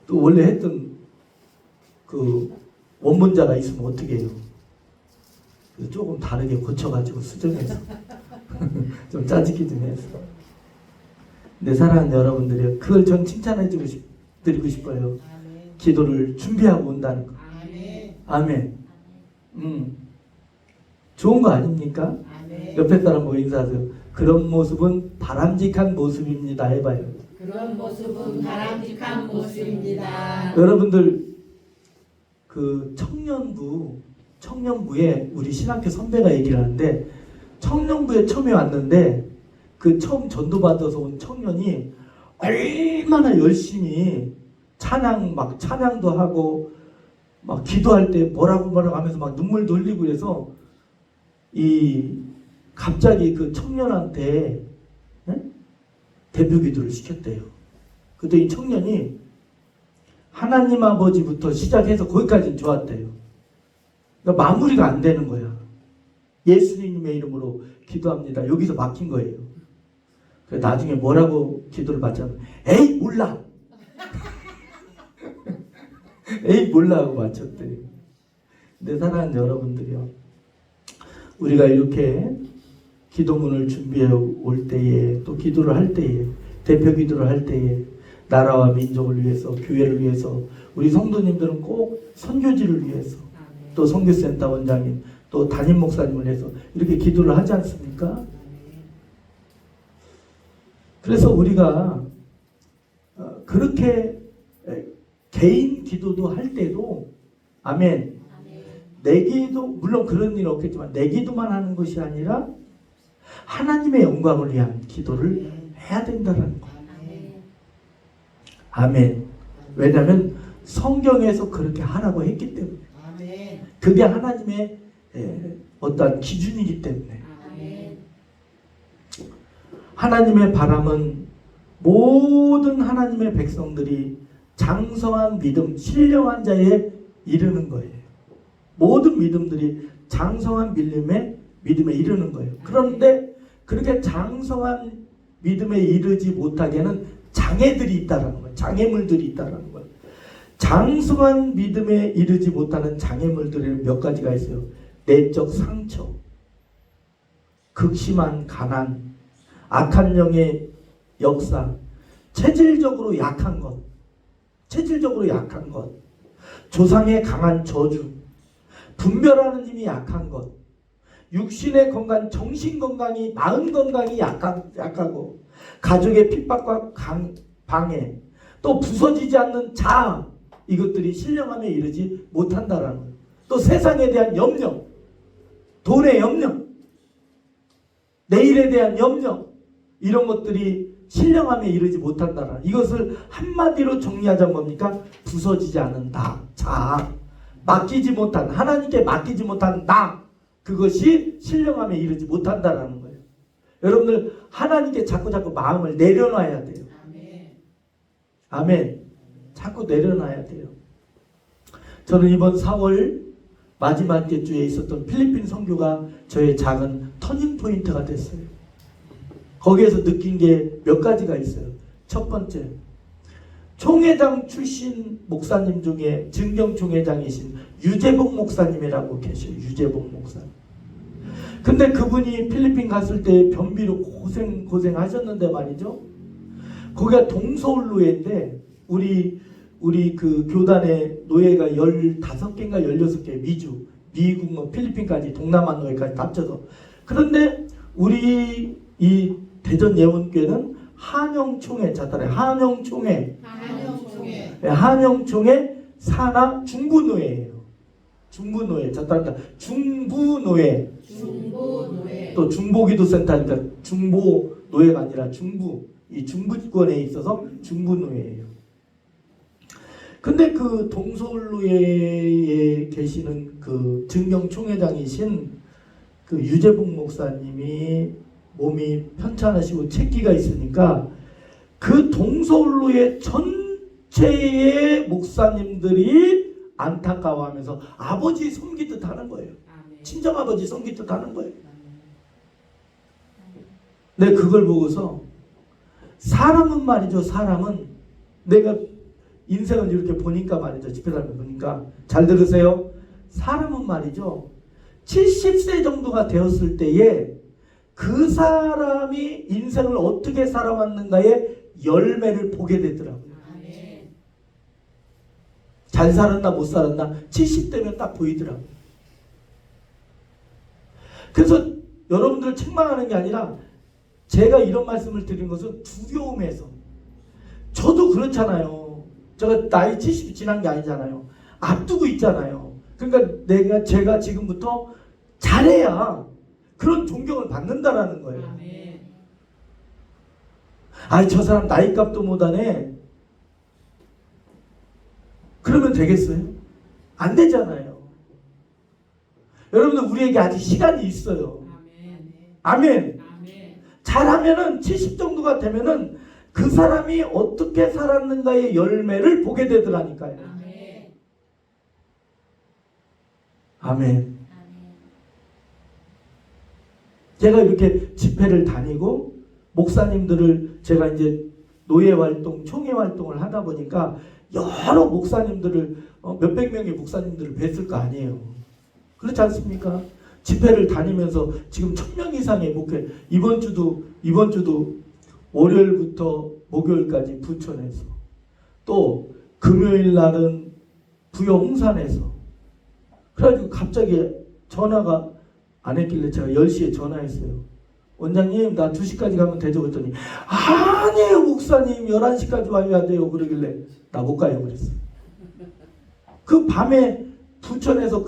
또 원래 했던 그 원본자가 있으면 어떻게 해요? 그래서 조금 다르게 고쳐가지고 수정해서 좀 짜증기 좀 해서. 내 사랑하는 여러분들이요, 그걸 전 드리고 싶어요. 기도를 준비하고 온다는 거. 아멘. 좋은 거 아닙니까? 옆에 사람 보고 인사하세요. 그런 모습은 바람직한 모습입니다. 해봐요. 그런 모습은 바람직한 모습입니다. 여러분들 그 청년부에 우리 신학교 선배가 얘기를 하는데, 청년부에 처음에 왔는데 그 처음 전도받아서 온 청년이 얼마나 열심히 찬양도 하고 막 기도할 때 뭐라고 하면서 막 눈물도 흘리고 그래서 갑자기 그 청년한테 대표 기도를 시켰대요. 그때 이 청년이 하나님 아버지부터 시작해서 거기까지는 좋았대요. 그러니까 마무리가 안 되는 거야. 예수님의 이름으로 기도합니다. 여기서 막힌 거예요. 그래서 나중에 뭐라고 기도를 받자면 에이 몰라. 에이 몰라 하고 맞췄대요. 근데 사랑하는 여러분들이요, 우리가 이렇게 기도문을 준비해 올 때에 또 기도를 할 때에 대표 기도를 할 때에 나라와 민족을 위해서 교회를 위해서 우리 성도님들은 꼭 선교지를 위해서 또 선교센터 원장님 또 담임 목사님을 위해서 이렇게 기도를 하지 않습니까? 그래서 우리가 그렇게 개인 기도도 할 때도 아멘. 내 기도 물론 그런 일은 없겠지만 내 기도만 하는 것이 아니라 하나님의 영광을 위한 기도를 해야 된다는 거예요. 아멘. 왜냐하면 성경에서 그렇게 하라고 했기 때문에. 그게 하나님의 어떠한 기준이기 때문에. 하나님의 바람은 모든 하나님의 백성들이 장성한 믿음, 신령한 자에 이르는 거예요. 모든 믿음들이 장성한 믿음에 이르는 거예요. 그런데 그렇게 장성한 믿음에 이르지 못하게는 장애들이 있다라는 거예요. 장애물들이 있다라는 거예요. 장성한 믿음에 이르지 못하는 장애물들에는 몇 가지가 있어요. 내적 상처, 극심한 가난, 악한 영의 역사, 체질적으로 약한 것, 조상의 강한 저주, 분별하는 힘이 약한 것, 육신의 건강, 정신 건강이, 마음 건강이 약하고, 가족의 핍박과 방해, 또 부서지지 않는 자아, 이것들이 신령함에 이르지 못한다라는 거예요. 또 세상에 대한 염려, 돈의 염려, 내일에 대한 염려, 이런 것들이 신령함에 이르지 못한다라. 이것을 한마디로 정리하자면 뭡니까? 부서지지 않은 나, 자, 맡기지 못한, 하나님께 맡기지 못한 나, 그것이 신령함에 이르지 못한다라는 거예요. 여러분들 하나님께 자꾸 마음을 내려놔야 돼요. 아멘. 자꾸 내려놔야 돼요. 저는 이번 4월 마지막 주에 있었던 필리핀 선교가 저의 작은 터닝 포인트가 됐어요. 거기에서 느낀 게 몇 가지가 있어요. 첫 번째, 총회장 출신 목사님 중에 증경 총회장이신 유재복 목사님이라고 계셔요. 유재복 목사님. 근데 그분이 필리핀 갔을 때 변비로 고생하셨는데 말이죠. 거기가 동서울로회인데 우리 그 교단의 노예가 15개인가 16개, 미국 뭐 필리핀까지 동남아 노예까지 합쳐서. 그런데 우리 이 대전 예원교회는 한영총회, 자따라 한영총회 산하 중부노예예요. 중부노예, 자따라 중부노예. 또 중보기도센터니까 중보노예가 아니라 이 중부권에 있어서 중부노예예요. 근데 그 동서울로에 계시는 그 증경총회장이신 그 유재복 목사님이 몸이 편찮으시고 책기가 있으니까 그 동서울로의 전체의 목사님들이 안타까워하면서 아버지 섬기듯 하는 거예요. 친정아버지 섬기듯 하는 거예요. 네, 그걸 보고서 사람은 말이죠. 사람은 내가 인생을 이렇게 보니까 말이죠. 집회를 보니까 잘 들으세요. 사람은 말이죠. 70세 정도가 되었을 때에 그 사람이 인생을 어떻게 살아왔는가의 열매를 보게 되더라고요. 잘 살았나 못 살았나 70대면 딱 보이더라고요. 그래서 여러분들을 책망하는 게 아니라 제가 이런 말씀을 드린 것은 두려움에서. 저도 그렇잖아요. 제가 나이 70이 지난 게 아니잖아요. 앞두고 있잖아요. 그러니까 제가 지금부터 잘해야 그런 존경을 받는다라는 거예요. 아이, 저 사람 나이값도 못하네. 그러면 되겠어요? 안 되잖아요. 여러분들, 우리에게 아직 시간이 있어요. 아멘. 잘하면은 70 정도가 되면은 그 사람이 어떻게 살았는가의 열매를 보게 되더라니까요. 아멘. 제가 이렇게 집회를 다니고 목사님들을 제가 이제 노예 활동, 총회 활동을 하다 보니까 여러 목사님들을 몇백 명의 목사님들을 뵀을 거 아니에요. 그렇지 않습니까? 집회를 다니면서 지금 1000명 이상의 목회, 이번 주도 월요일부터 목요일까지 부천에서, 또 금요일 날은 부여 홍산에서. 그래가지고 갑자기 전화가 안 했길래 제가 10시에 전화했어요. 원장님, 나 2시까지 가면 되죠? 그랬더니 아니에요 목사님, 11시까지 와야 돼요. 그러길래 나 못 가요 그랬어요. 그 밤에 부천에서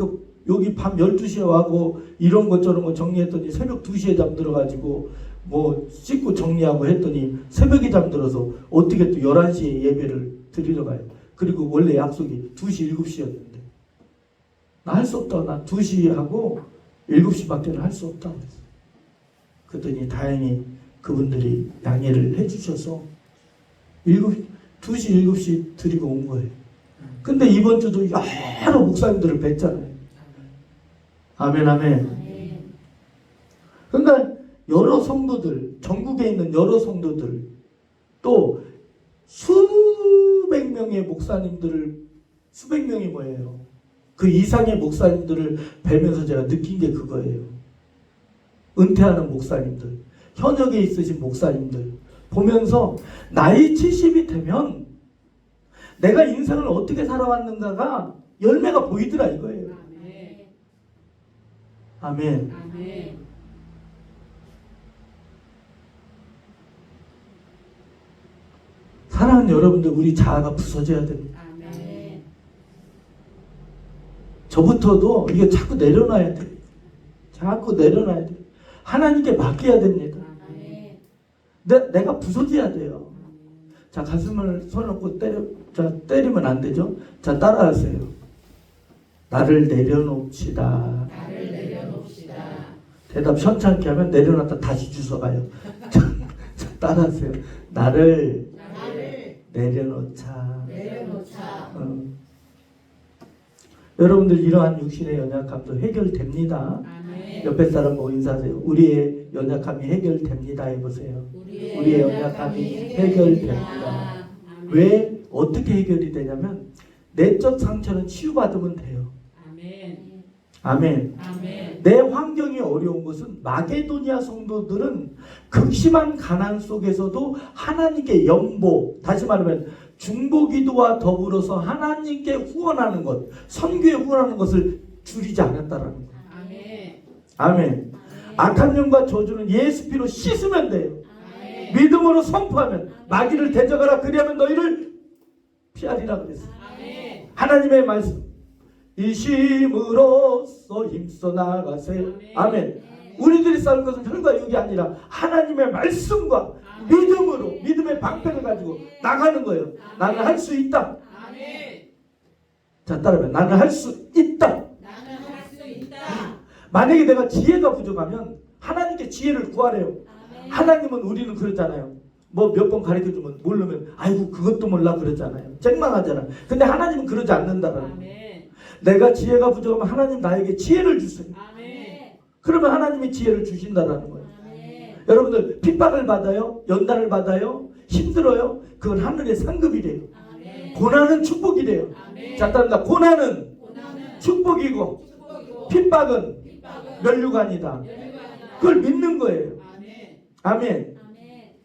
여기 밤 12시에 와고 이런 것 저런 거 정리했더니 새벽 2시에 잠들어가지고 뭐 씻고 정리하고 했더니 새벽에 잠들어서 어떻게 또 11시에 예배를 드리러 가요. 그리고 원래 약속이 2시 7시였는데 나 할 수 없다. 나 2시 하고 7시밖에는 할 수 없다 그랬어요. 그랬더니 다행히 그분들이 양해를 해주셔서 2시 7시 드리고 온 거예요. 근데 이번 주도 여러 목사님들을 뵀잖아요. 아멘, 아멘. 그러니까 여러 성도들, 전국에 있는 여러 성도들, 또 수백 명의 목사님들을, 수백 명이 뭐예요? 그 이상의 목사님들을 뵈면서 제가 느낀 게 그거예요. 은퇴하는 목사님들, 현역에 있으신 목사님들 보면서 나이 70이 되면 내가 인생을 어떻게 살아왔는가가 열매가 보이더라 이거예요. 아멘. 아멘. 사랑하는 여러분들, 우리 자아가 부서져야 됩니다. 아멘. 저부터도 이게 자꾸 내려놔야 돼요. 자꾸 내려놔야 돼요. 하나님께 맡겨야 됩니다. 내가 부서져야 돼요. 자, 가슴을 손 놓고 때리면 안 되죠. 자, 따라하세요. 나를 내려놓읍시다. 나를 내려놓읍시다. 대답 현찮게 하면 내려놨다 다시 주워가요. 자, 따라하세요. 나를 내려놓자. 여러분들 이러한 육신의 연약함도 해결됩니다. 아멘. 옆에 사람 보고 인사하세요. 우리의 연약함이 해결됩니다. 해보세요. 우리의 연약함이 해결됩니다. 왜? 어떻게 해결이 되냐면 내적 상처는 치유받으면 돼요. 아멘. 아멘. 아멘. 내 환경이 어려운 것은 마게도니아 성도들은 극심한 가난 속에서도 하나님께 연보, 다시 말하면 중보기도와 더불어서 하나님께 후원하는 것, 선교에 후원하는 것을 줄이지 않았다라는 거예요. 아멘. 아멘. 악한 영과 저주는 예수 피로 씻으면 돼요. 아멘. 믿음으로 선포하면 마귀를 대적하라 그리하면 너희를 피하리라 그랬어요. 아멘. 하나님의 말씀 이심으로써 힘써 나가세요. 아멘. 우리들이 싸울 것은 혈과 육이 아니라 하나님의 말씀과 믿음으로, 믿음의 방패를 가지고 나가는 거예요. 나는 할 수 있다. 아멘. 자, 따라해봐. 나는 할 수 있다. 나는 할 수 있다. 만약에 내가 지혜가 부족하면 하나님께 지혜를 구하래요. 아멘. 하나님은 우리는 그러잖아요. 뭐 몇 번 가르쳐주면 모르면 아이고 그것도 몰라 그러잖아요. 쟁망하잖아. 근데 하나님은 그러지 않는다라는 거예요. 아멘. 내가 지혜가 부족하면 하나님 나에게 지혜를 주세요. 아멘. 그러면 하나님이 지혜를 주신다라는 거예요. 아멘. 여러분들 핍박을 받아요? 연단을 받아요? 힘들어요? 그건 하늘의 상급이래요. 아멘. 고난은 축복이래요. 아멘. 자, 따른다. 고난은 고난은 축복이고 축복이고 핍박은 핍박은 면류관이다. 열매관이다. 그걸 믿는 거예요. 아멘. 아멘. 아멘.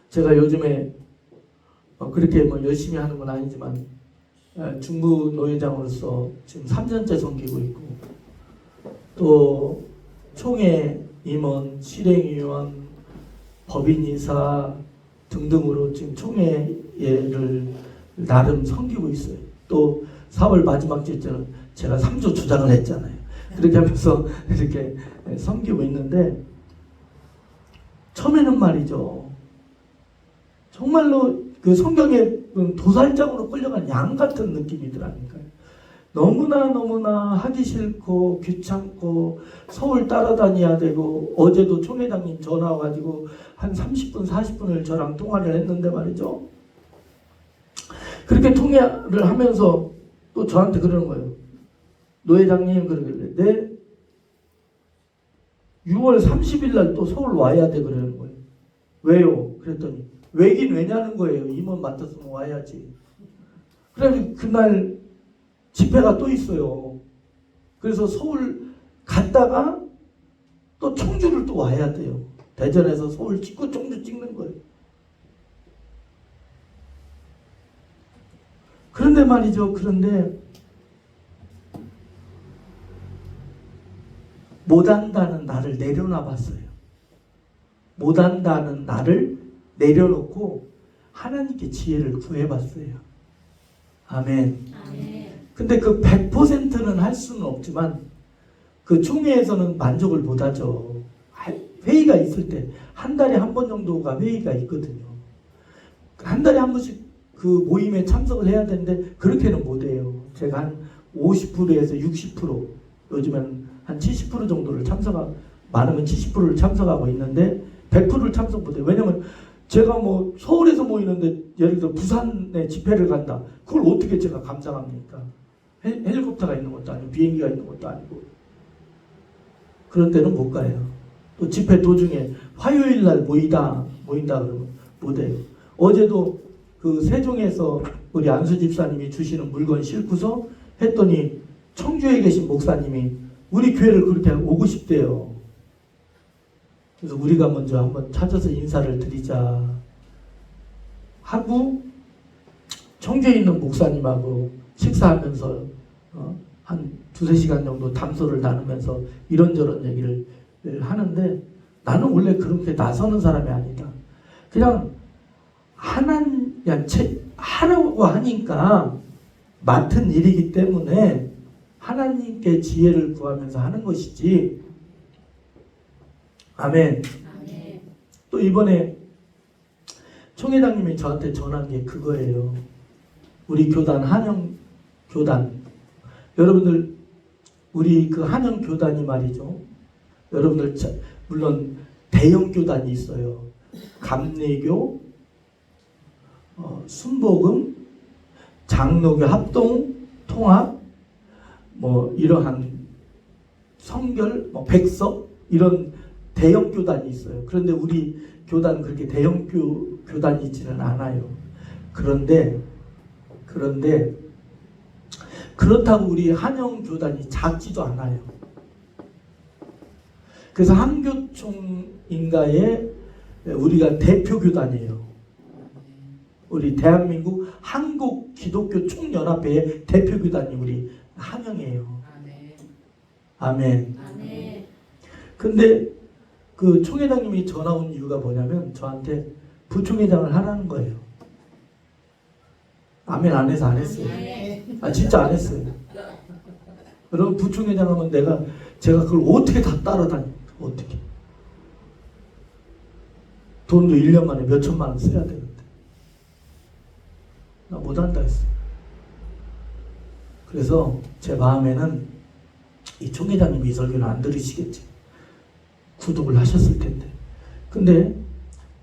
제가 요즘에 그렇게 뭐 열심히 하는 건 아니지만 중부 노회장으로서 지금 3년째 섬기고 있고 또 총회 임원, 실행위원, 법인이사 등등으로 지금 총회를 나름 섬기고 있어요. 또 4월 마지막 주에는 제가 3조 조장을 했잖아요. 그렇게 하면서 이렇게 섬기고 있는데 처음에는 말이죠. 정말로 그 성경에 도살장으로 끌려간 양 같은 느낌이더라니까요. 너무나 하기 싫고 귀찮고 서울 따라다녀야 되고 어제도 총회장님 전화 와가지고 한 30분 40분을 저랑 통화를 했는데 말이죠. 그렇게 통화를 하면서 또 저한테 그러는 거예요. 노 회장님 그러길래 네 6월 30일 날 또 서울 와야 돼 그러는 거예요. 왜요? 그랬더니 왜긴 왜냐는 거예요. 임원 맡았으면 와야지. 그래서 그날 집회가 또 있어요. 그래서 서울 갔다가 또 청주를 또 와야 돼요. 대전에서 서울 찍고 청주 찍는 거예요. 그런데 말이죠. 그런데 못한다는 나를 내려놔 봤어요. 못한다는 나를 내려놓고 하나님께 지혜를 구해봤어요. 아멘. 아멘. 근데 그 100%는 할 수는 없지만 그 총회에서는 만족을 못하죠. 회의가 있을 때 한 달에 한 번 정도가 회의가 있거든요. 한 달에 한 번씩 그 모임에 참석을 해야 되는데 그렇게는 못해요. 제가 한 50%에서 60% 요즘엔 한 70% 정도를 많으면 70%를 참석하고 있는데 100%를 참석 못해요. 왜냐면 제가 뭐 서울에서 모이는데 예를 들어 부산에 집회를 간다. 그걸 어떻게 제가 감당합니까? 헬리콥터가 있는 것도 아니고 비행기가 있는 것도 아니고 그런 데는 못 가요. 또 집회 도중에 화요일 날 모인다 그러면 못 해요. 어제도 그 세종에서 우리 안수 집사님이 주시는 물건 싣고서 했더니 청주에 계신 목사님이 우리 교회를 그렇게 오고 싶대요. 그래서 우리가 먼저 한번 찾아서 인사를 드리자 하고 청주에 있는 목사님하고 식사하면서 한 2-3시간 정도 담소를 나누면서 이런저런 얘기를 하는데 나는 원래 그렇게 나서는 사람이 아니다. 그냥 하라고 하니까 맡은 일이기 때문에 하나님께 지혜를 구하면서 하는 것이지 아멘. 아멘. 또 이번에 총회장님이 저한테 전한 게 그거예요. 우리 교단 한영 교단 여러분들 우리 그 한영 교단이 말이죠. 여러분들 물론 대형 교단이 있어요. 감리교, 순복음, 장로교 합동 통합, 뭐 이러한 성결, 뭐 백석 이런 대형 교단이 있어요. 그런데 우리 교단 그렇게 대형 교단이 있지는 않아요. 그런데 그렇다고 우리 한영 교단이 작지도 않아요. 그래서 한교총인가에 우리가 대표 교단이에요. 우리 대한민국 한국 기독교 총연합회의 대표 교단이 우리 한영이에요. 아멘. 아멘. 근데 그 총회장님이 전화 온 이유가 뭐냐면 저한테 부총회장을 하라는 거예요. 아멘 안 해서 안 했어요. 아 진짜 안 했어요. 여러분 부총회장 하면 제가 그걸 어떻게 다 따라다녀? 어떻게? 돈도 1년 만에 몇 천만 원 써야 되는데 나 못한다 했어요. 그래서 제 마음에는 이 총회장님이 이 설교는 안 들으시겠지. 구독을 하셨을 텐데. 근데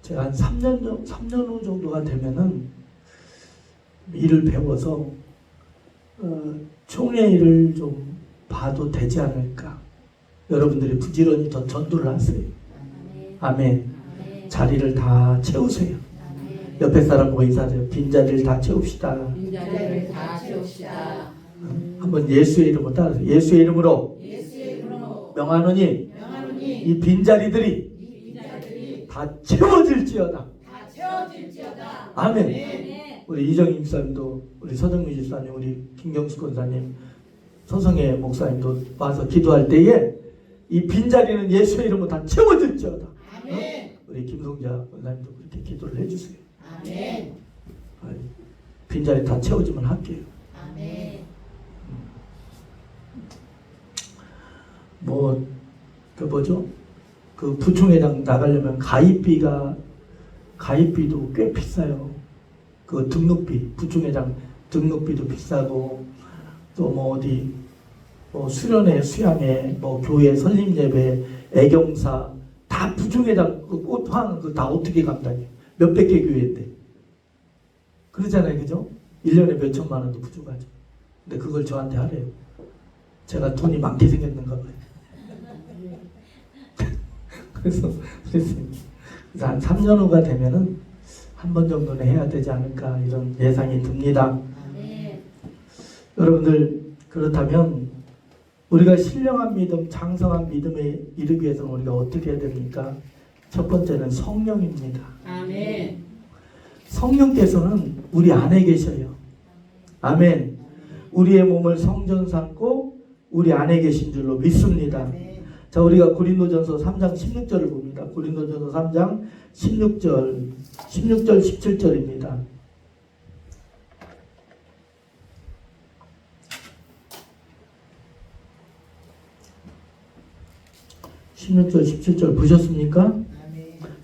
제가 한 3년 후 정도가 되면은 일을 배워서 총회 일을 좀 봐도 되지 않을까. 여러분들이 부지런히 더 전도를 하세요. 아멘. 자리를 다 채우세요. 옆에 사람 보고 인사하세요. 빈자리를 다 채웁시다. 빈자리를 다 채웁시다. 한번 예수의 이름으로 따라서 예수의 이름으로 예수의 이름으로 명하노니 명하노니 이 빈자리들이 이 빈자리들이 다 채워질지어다. 다 채워질지어다. 아멘. 아멘. 우리 이정임 집사님도 우리 서정미 집사님 우리 김경수 권사님 서성애 목사님도 와서 기도할 때에 이 빈자리는 예수의 이름으로 다 채워질지어다. 아멘. 우리 김성자 권사님도 그렇게 기도를 해주세요. 아멘. 빈자리 다 채워지면 할게요. 아멘. 그 뭐죠? 그 부총회장 나가려면 가입비도 꽤 비싸요. 그 등록비, 부총회장 등록비도 비싸고 또 뭐 어디 뭐 수련회, 수양회, 뭐 교회 설립 예배, 애경사 다 부총회장 그 꽃황 그 다 어떻게 감당해요? 몇백 개 교회인데 그러잖아요, 그죠? 1년에 몇 천만 원도 부족하죠. 근데 그걸 저한테 하래요. 제가 돈이 많게 생겼는가 봐요. 그래서 한 3년 후가 되면은 한 번 정도는 해야 되지 않을까 이런 예상이 듭니다. 아멘. 여러분들 그렇다면 우리가 신령한 믿음, 장성한 믿음에 이르기 위해서는 우리가 어떻게 해야 됩니까? 첫 번째는 성령입니다. 아멘. 성령께서는 우리 안에 계셔요. 아멘. 우리의 몸을 성전 삼고 우리 안에 계신 줄로 믿습니다. 자, 우리가 고린도전서 3장 16절을 봅니다. 고린도전서 3장 16절 17절입니다. (16절) (17절) 보셨습니까?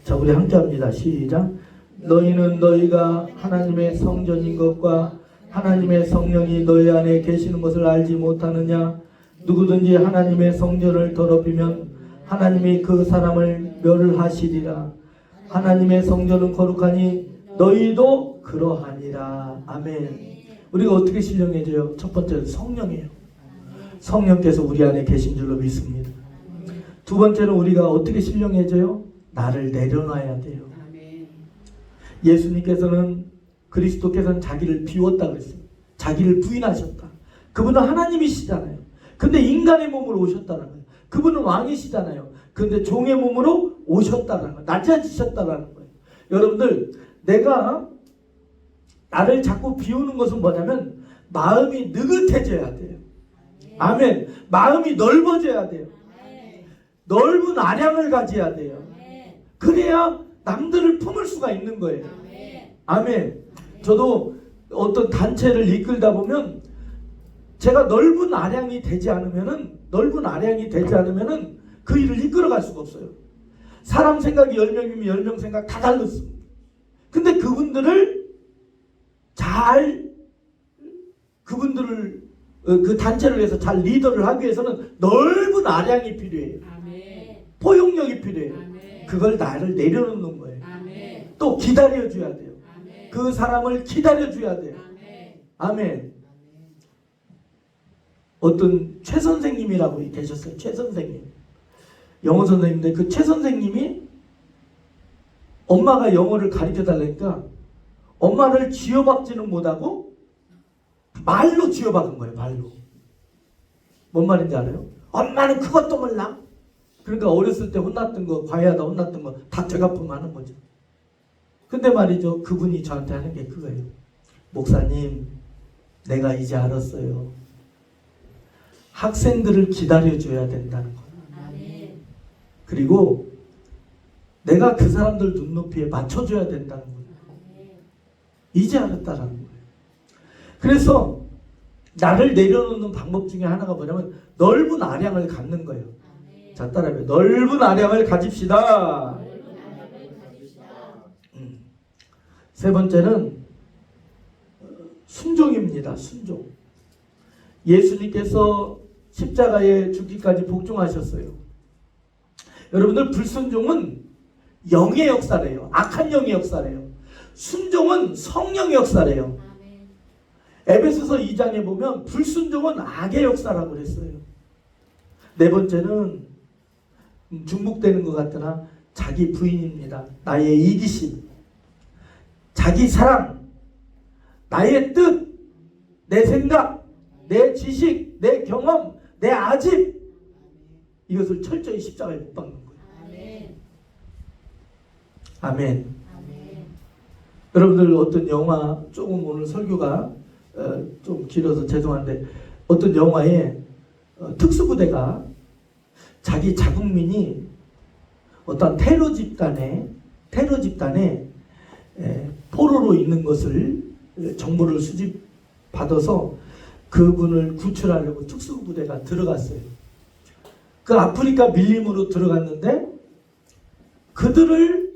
자, 우리 함께 합니다. 시작. 너희는 너희가 하나님의 성전인 것과 하나님의 성령이 너희 안에 계시는 것을 알지 못하느냐? 누구든지 하나님의 성전을 더럽히면 하나님이 그 사람을 멸하시리라. 하나님의 성전은 거룩하니 너희도 그러하니라. 아멘. 우리가 어떻게 신령해져요? 첫 번째는 성령이에요. 성령께서 우리 안에 계신 줄로 믿습니다. 두 번째는 우리가 어떻게 신령해져요? 나를 내려놔야 돼요. 예수님께서는 그리스도께서는 자기를 비웠다 그랬어요. 자기를 부인하셨다. 그분은 하나님이시잖아요. 근데 인간의 몸으로 오셨다는 거예요. 그분은 왕이시잖아요. 근데 종의 몸으로 오셨다는 거예요. 낮아지셨다는 거예요. 여러분들, 내가 나를 자꾸 비우는 것은 뭐냐면 마음이 느긋해져야 돼요. 아멘. 마음이 넓어져야 돼요. 넓은 아량을 가져야 돼요. 그래야 남들을 품을 수가 있는 거예요. 아멘. 저도 어떤 단체를 이끌다 보면 제가 넓은 아량이 되지 않으면은 그 일을 이끌어갈 수가 없어요. 사람 생각이 10명이면 10명 생각 다 달랐습니다. 근데 그분들을 그 단체를 위해서 잘 리더를 하기 위해서는 넓은 아량이 필요해요. 아멘. 포용력이 필요해요. 아멘. 그걸 나를 내려놓는 거예요. 아멘. 또 기다려줘야 돼요. 아멘. 그 사람을 기다려줘야 돼요. 아멘. 아멘. 어떤 최 선생님이라고 계셨어요. 최 선생님. 영어 선생님인데 그 최 선생님이 엄마가 영어를 가르쳐 달라니까 엄마를 쥐어박지는 못하고 말로 쥐어박은 거예요. 말로. 뭔 말인지 알아요? 엄마는 그것도 몰라. 그러니까 어렸을 때 혼났던 거, 과외하다 혼났던 거 다 되갚음하는 거죠. 근데 말이죠. 그분이 저한테 하는 게 그거예요. 목사님, 내가 이제 알았어요. 학생들을 기다려줘야 된다는 거예요. 아멘. 그리고 내가 그 사람들 눈높이에 맞춰줘야 된다는 거예요. 아멘. 이제 알았다라는 거예요. 그래서 나를 내려놓는 방법 중에 하나가 뭐냐면 넓은 아량을 갖는 거예요. 아멘. 자, 따라해요. 넓은 아량을 가집시다. 넓은 아량을 가집시다. 세 번째는 순종입니다. 순종. 예수님께서 십자가에 죽기까지 복종하셨어요. 여러분들, 불순종은 영의 역사래요. 악한 영의 역사래요. 순종은 성령의 역사래요. 아멘. 에베소서 2장에 보면 불순종은 악의 역사라고 그랬어요. 네 번째는 중복되는 것 같으나 자기 부인입니다. 나의 이기심, 자기 사랑, 나의 뜻, 내 생각, 내 지식, 내 경험, 내 아집, 이것을 철저히 십자가에 못 박는 거예요. 아멘. 아멘. 아멘. 여러분들 어떤 영화, 조금 오늘 설교가 좀 길어서 죄송한데 어떤 영화에 특수부대가 자기 자국민이 어떤 테러 집단에 포로로 있는 것을 정보를 수집받아서 그분을 구출하려고 특수부대가 들어갔어요. 그 아프리카 밀림으로 들어갔는데 그들을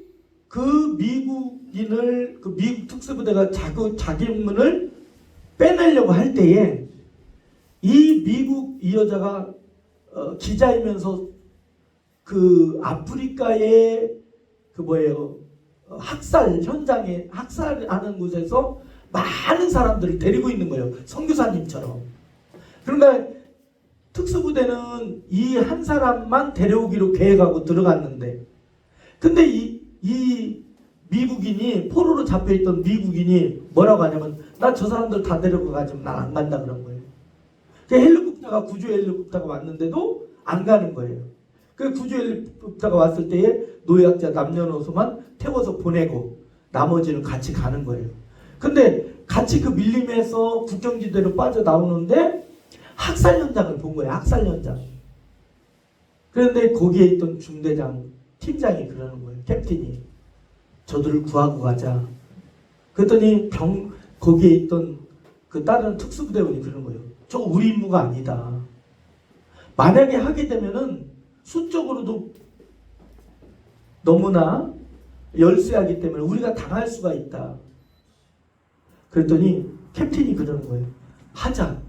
그 미국인을 그 미국 특수부대가 자기문을 빼내려고 할 때에 이 미국 이 여자가 기자이면서 그 아프리카의 그 뭐예요 학살 현장에 학살하는 곳에서 많은 사람들을 데리고 있는 거예요. 선교사님처럼. 그러니까 특수부대는 이 한 사람만 데려오기로 계획하고 들어갔는데 근데 이 미국인이 포로로 잡혀있던 미국인이 뭐라고 하냐면 나 저 사람들 다 데리고 가지면 난 안 간다 그런 거예요. 그 헬리콥터가 구조 헬리콥터가 왔는데도 안 가는 거예요. 그 구조 헬리콥터가 왔을 때에 노약자 남녀노소만 태워서 보내고 나머지는 같이 가는 거예요. 근데 같이 그 밀림에서 국경지대로 빠져나오는데 학살 현장을 본 거예요. 학살 현장. 그런데 거기에 있던 중대장 팀장이 그러는 거예요. 캡틴이 저들을 구하고 가자. 그랬더니 거기에 있던 그 다른 특수부대원이 그러는 거예요. 저 우리 임무가 아니다. 만약에 하게 되면은 수적으로도 너무나 열세하기 때문에 우리가 당할 수가 있다. 그랬더니 캡틴이 그러는 거예요. 하자.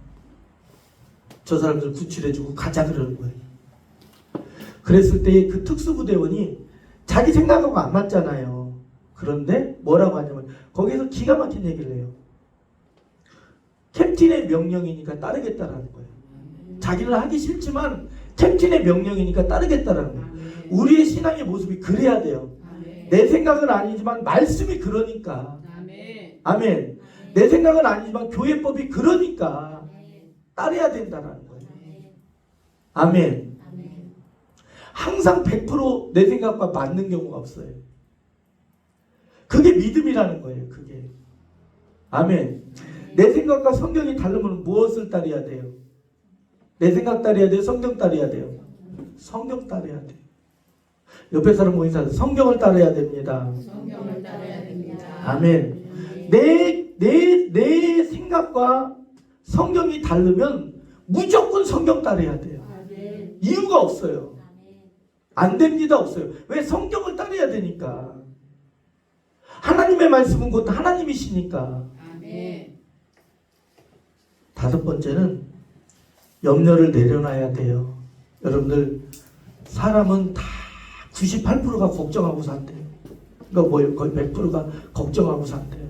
저 사람들 구출해주고 가자 그러는 거예요. 그랬을 때 그 특수부대원이 자기 생각하고 안 맞잖아요. 그런데 뭐라고 하냐면 거기에서 기가 막힌 얘기를 해요. 캡틴의 명령이니까 따르겠다라는 거예요. 자기는 하기 싫지만 캡틴의 명령이니까 따르겠다라는 거예요. 우리의 신앙의 모습이 그래야 돼요. 내 생각은 아니지만 말씀이 그러니까. 아멘. 아멘. 내 생각은 아니지만 교회법이 그러니까 따라야 된다는 거예요. 아멘. 아멘. 항상 100% 내 생각과 맞는 경우가 없어요. 그게 믿음이라는 거예요. 그게. 아멘. 내 생각과 성경이 다르면 무엇을 따라야 돼요? 내 생각 따라야 돼요? 성경 따라야 돼요? 성경 따라야 돼요. 옆에 사람 모인사 성경을 따라야 됩니다. 성경을 따라야 됩니다. 아멘. 내 생각과 성경이 다르면 무조건 성경 따라야 돼요. 아멘. 이유가 없어요. 안 됩니다. 없어요. 왜? 성경을 따라야 되니까. 하나님의 말씀은 곧 하나님이시니까. 아멘. 다섯 번째는 염려를 내려놔야 돼요. 여러분들, 사람은 다 98%가 걱정하고 산대요. 그러니까 뭐 거의 100%가 걱정하고 산대요.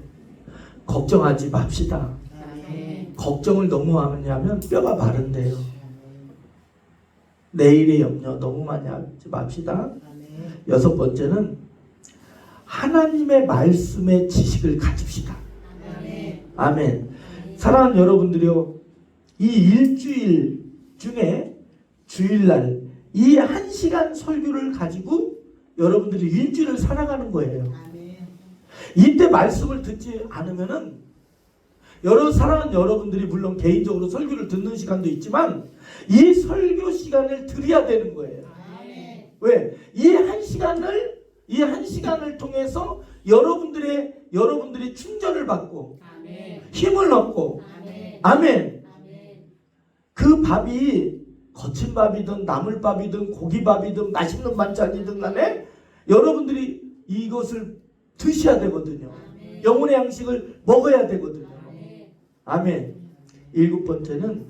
걱정하지 맙시다. 아멘. 걱정을 너무 많이 하면 뼈가 마른대요. 내일의 염려 너무 많이 하지 맙시다. 아멘. 여섯 번째는 하나님의 말씀의 지식을 가집시다. 아멘. 아멘. 사랑하는 여러분들이요, 이 일주일 중에 주일날 이 1시간 설교를 가지고 여러분들이 일주일을 살아가는 거예요. 아멘. 이때 말씀을 듣지 않으면은 사랑하는 여러분들이 물론 개인적으로 설교를 듣는 시간도 있지만 이 설교 시간을 드려야 되는 거예요. 아멘. 왜? 이 한 시간을 통해서 여러분들이 충전을 받고 아멘. 힘을 얻고, 아멘. 아멘. 아멘. 그 밥이 거친 밥이든 나물밥이든 고기밥이든 맛있는 반찬이든 간에 여러분들이 이것을 드셔야 되거든요. 아멘. 영혼의 양식을 먹어야 되거든요. 아멘. 아멘. 일곱 번째는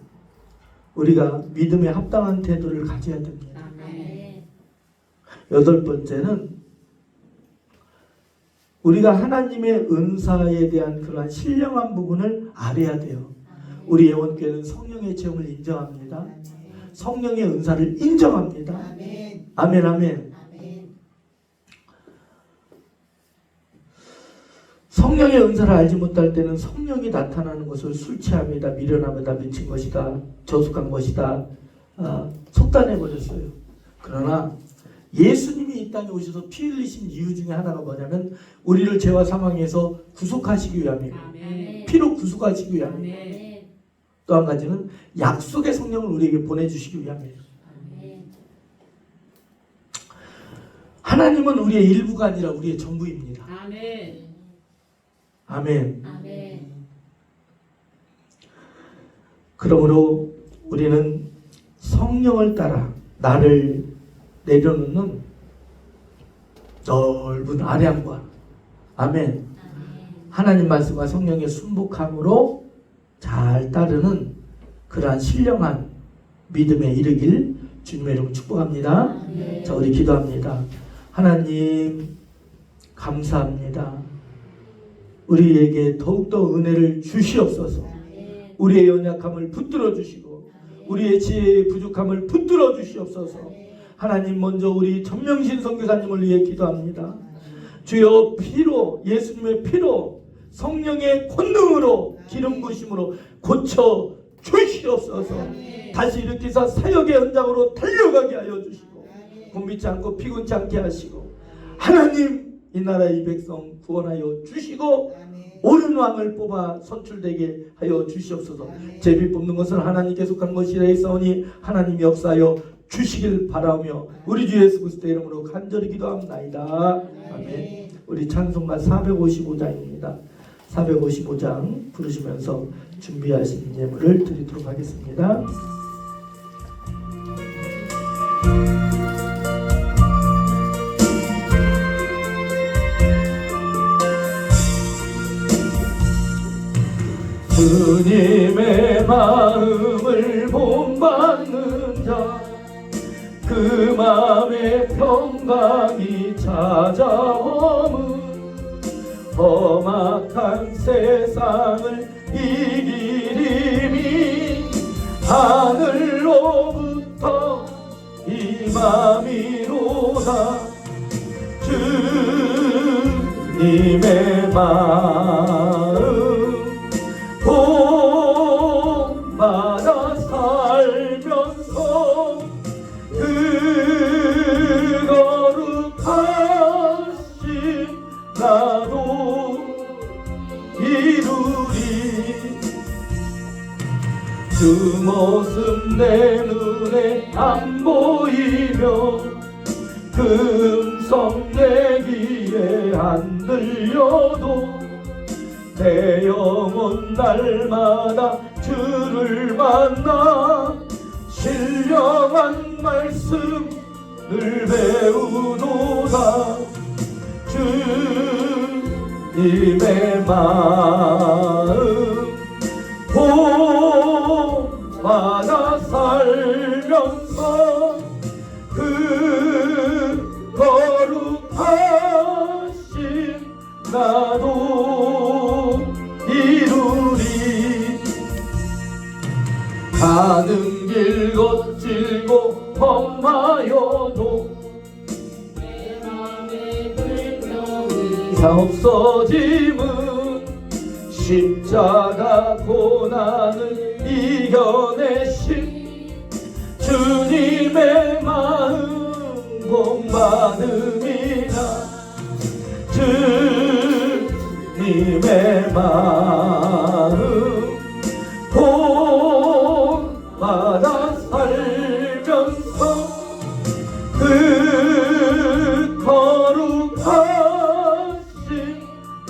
우리가 믿음에 합당한 태도를 가져야 됩니다. 아멘. 여덟 번째는 우리가 하나님의 은사에 대한 그러한 신령한 부분을 알아야 돼요. 우리 예원교회는 성령의 체험을 인정합니다. 성령의 은사를 인정합니다. 아멘. 아멘, 아멘. 아멘. 성령의 은사를 알지 못할 때는 성령이 나타나는 것을 술 취함이다, 미련함이다, 미친 것이다, 저속한 것이다, 속단해버렸어요. 그러나 예수님이 이 땅에 오셔서 피 흘리신 이유 중에 하나가 뭐냐면 우리를 죄와 사망에서 구속하시기 위함이고, 아멘. 피로 구속하시기 위함이고, 아멘. 또 한 가지는 약속의 성령을 우리에게 보내주시기 위함이에요. 아멘. 하나님은 우리의 일부가 아니라 우리의 전부입니다. 아멘. 아멘. 아멘. 그러므로 우리는 성령을 따라 나를 내려놓는 넓은 아량과, 아멘, 하나님 말씀과 성령의 순복함으로 잘 따르는 그러한 신령한 믿음에 이르길 주님의 이름으로 축복합니다. 아멘. 자, 우리 기도합니다. 하나님 감사합니다. 우리에게 더욱더 은혜를 주시옵소서. 아멘. 우리의 연약함을 붙들어 주시고 우리의 지혜의 부족함을 붙들어 주시옵소서. 하나님, 먼저 우리 전명신 선교사님을 위해 기도합니다. 주여, 피로, 예수님의 피로, 성령의 권능으로, 기름 부심으로 고쳐 주시옵소서. 다시 일으키사 사역의 현장으로 달려가게 하여 주시고 곤비치 않고 피곤치 않게 하시고, 하나님, 이 나라 이 백성 구원하여 주시고 옳은 왕을 뽑아 선출되게 하여 주시옵소서. 제비 뽑는 것은 하나님께 속한 것이라 했사오니 하나님 역사하여 주시길 바라며 우리 주 예수 그리스도의 이름으로 간절히 기도합나이다. 아멘. 우리 찬송가 455장입니다. 455장 부르시면서 준비하신 예물을 드리도록 하겠습니다. 주님의 마음을 본받는 자, 그 마음에 평강이 찾아오면 험악한 세상을 이기리니 하늘로부터 임함이로다. 주님의 마음 본받아 살면서 그 거룩하신 나도 이루리. 그 모습 내 눈에 안 보이며 그 음성 내 귀에 안 들려도 내 영혼 날마다 주를 만나 신령한 말씀 늘 배우노라 주님의 마음 본받아 살면서 그 거룩하신 나도 이루리 가는 길 거칠고 험하여도 내 맘의 불평이 자 없어짐은 십자가 고난을 이겨내신 주님의 마음 본받음이라 주님의 마음 본받아 살면서 그 거룩하신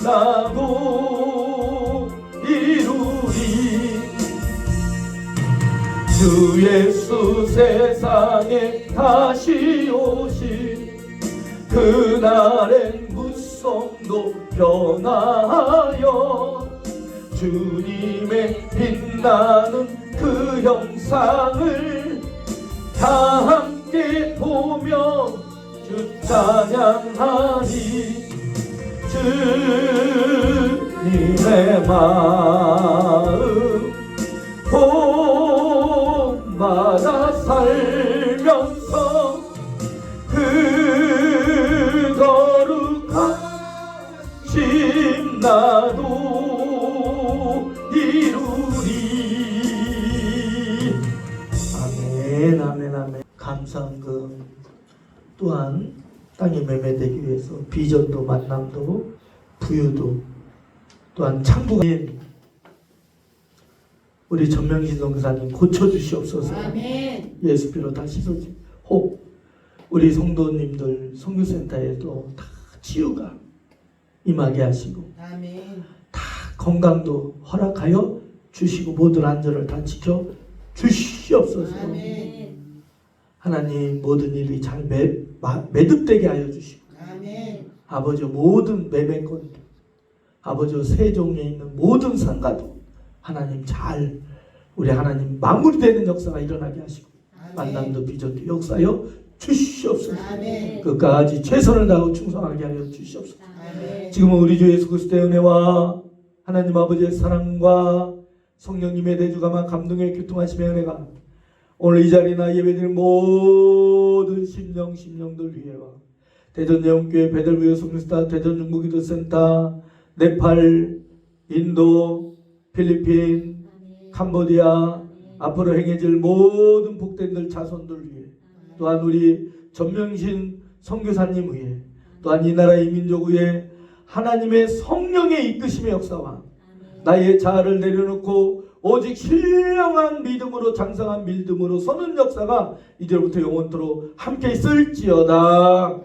나도 이루리 주 예수 세상에 다시 오신 그날엔 무성도 변화하여 주님의 빛나는 그 형상을 다 함께 보며 주 찬양하리 주님의 마음 본받아 살면서 그 거룩하신 나도 이루리 아멘, 아멘, 아멘. 감사한금 또한 땅에 매매되기 위해서 비전도 만남도 부유도 또한 창부가 우리 전명신 선교사님 고쳐주시옵소서. 아멘. 예수피로 다시 소지. 혹 우리 성도님들 선교센터에도 다 치유가 임하게 하시고 아멘. 다 건강도 허락하여 주시고 모든 안전을 다 지켜 주시옵소서. 아멘. 하나님 모든 일이 잘 매듭되게 하여 주시고 아멘. 아버지 모든 매매권 아버지 세종에 있는 모든 상가도 하나님 잘 우리 하나님 마무리되는 역사가 일어나게 하시고 만남도 비전도 역사여 주시옵소서. 아멘. 끝까지 최선을 다하고 충성하게 하여 주시옵소서. 아멘. 지금은 우리 주 예수 그리스도의 은혜와 하나님 아버지의 사랑과 성령님의 대주감한 감동의 교통하심의 은혜가 오늘 이 자리나 예배드린 모든 심령들 위에와 대전예원교회 베들부여 성교센터 대전중부기도센터 네팔 인도 필리핀 캄보디아 앞으로 행해질 모든 복된들 자손들 위해 또한 우리 전명신 선교사님 위해 또한 이 나라 이 민족 위에 하나님의 성령의 이끄심의 역사와 나의 자아를 내려놓고 오직 신령한 믿음으로 장성한 믿음으로 서는 역사가 이제부터 영원토록 함께 있을지어다.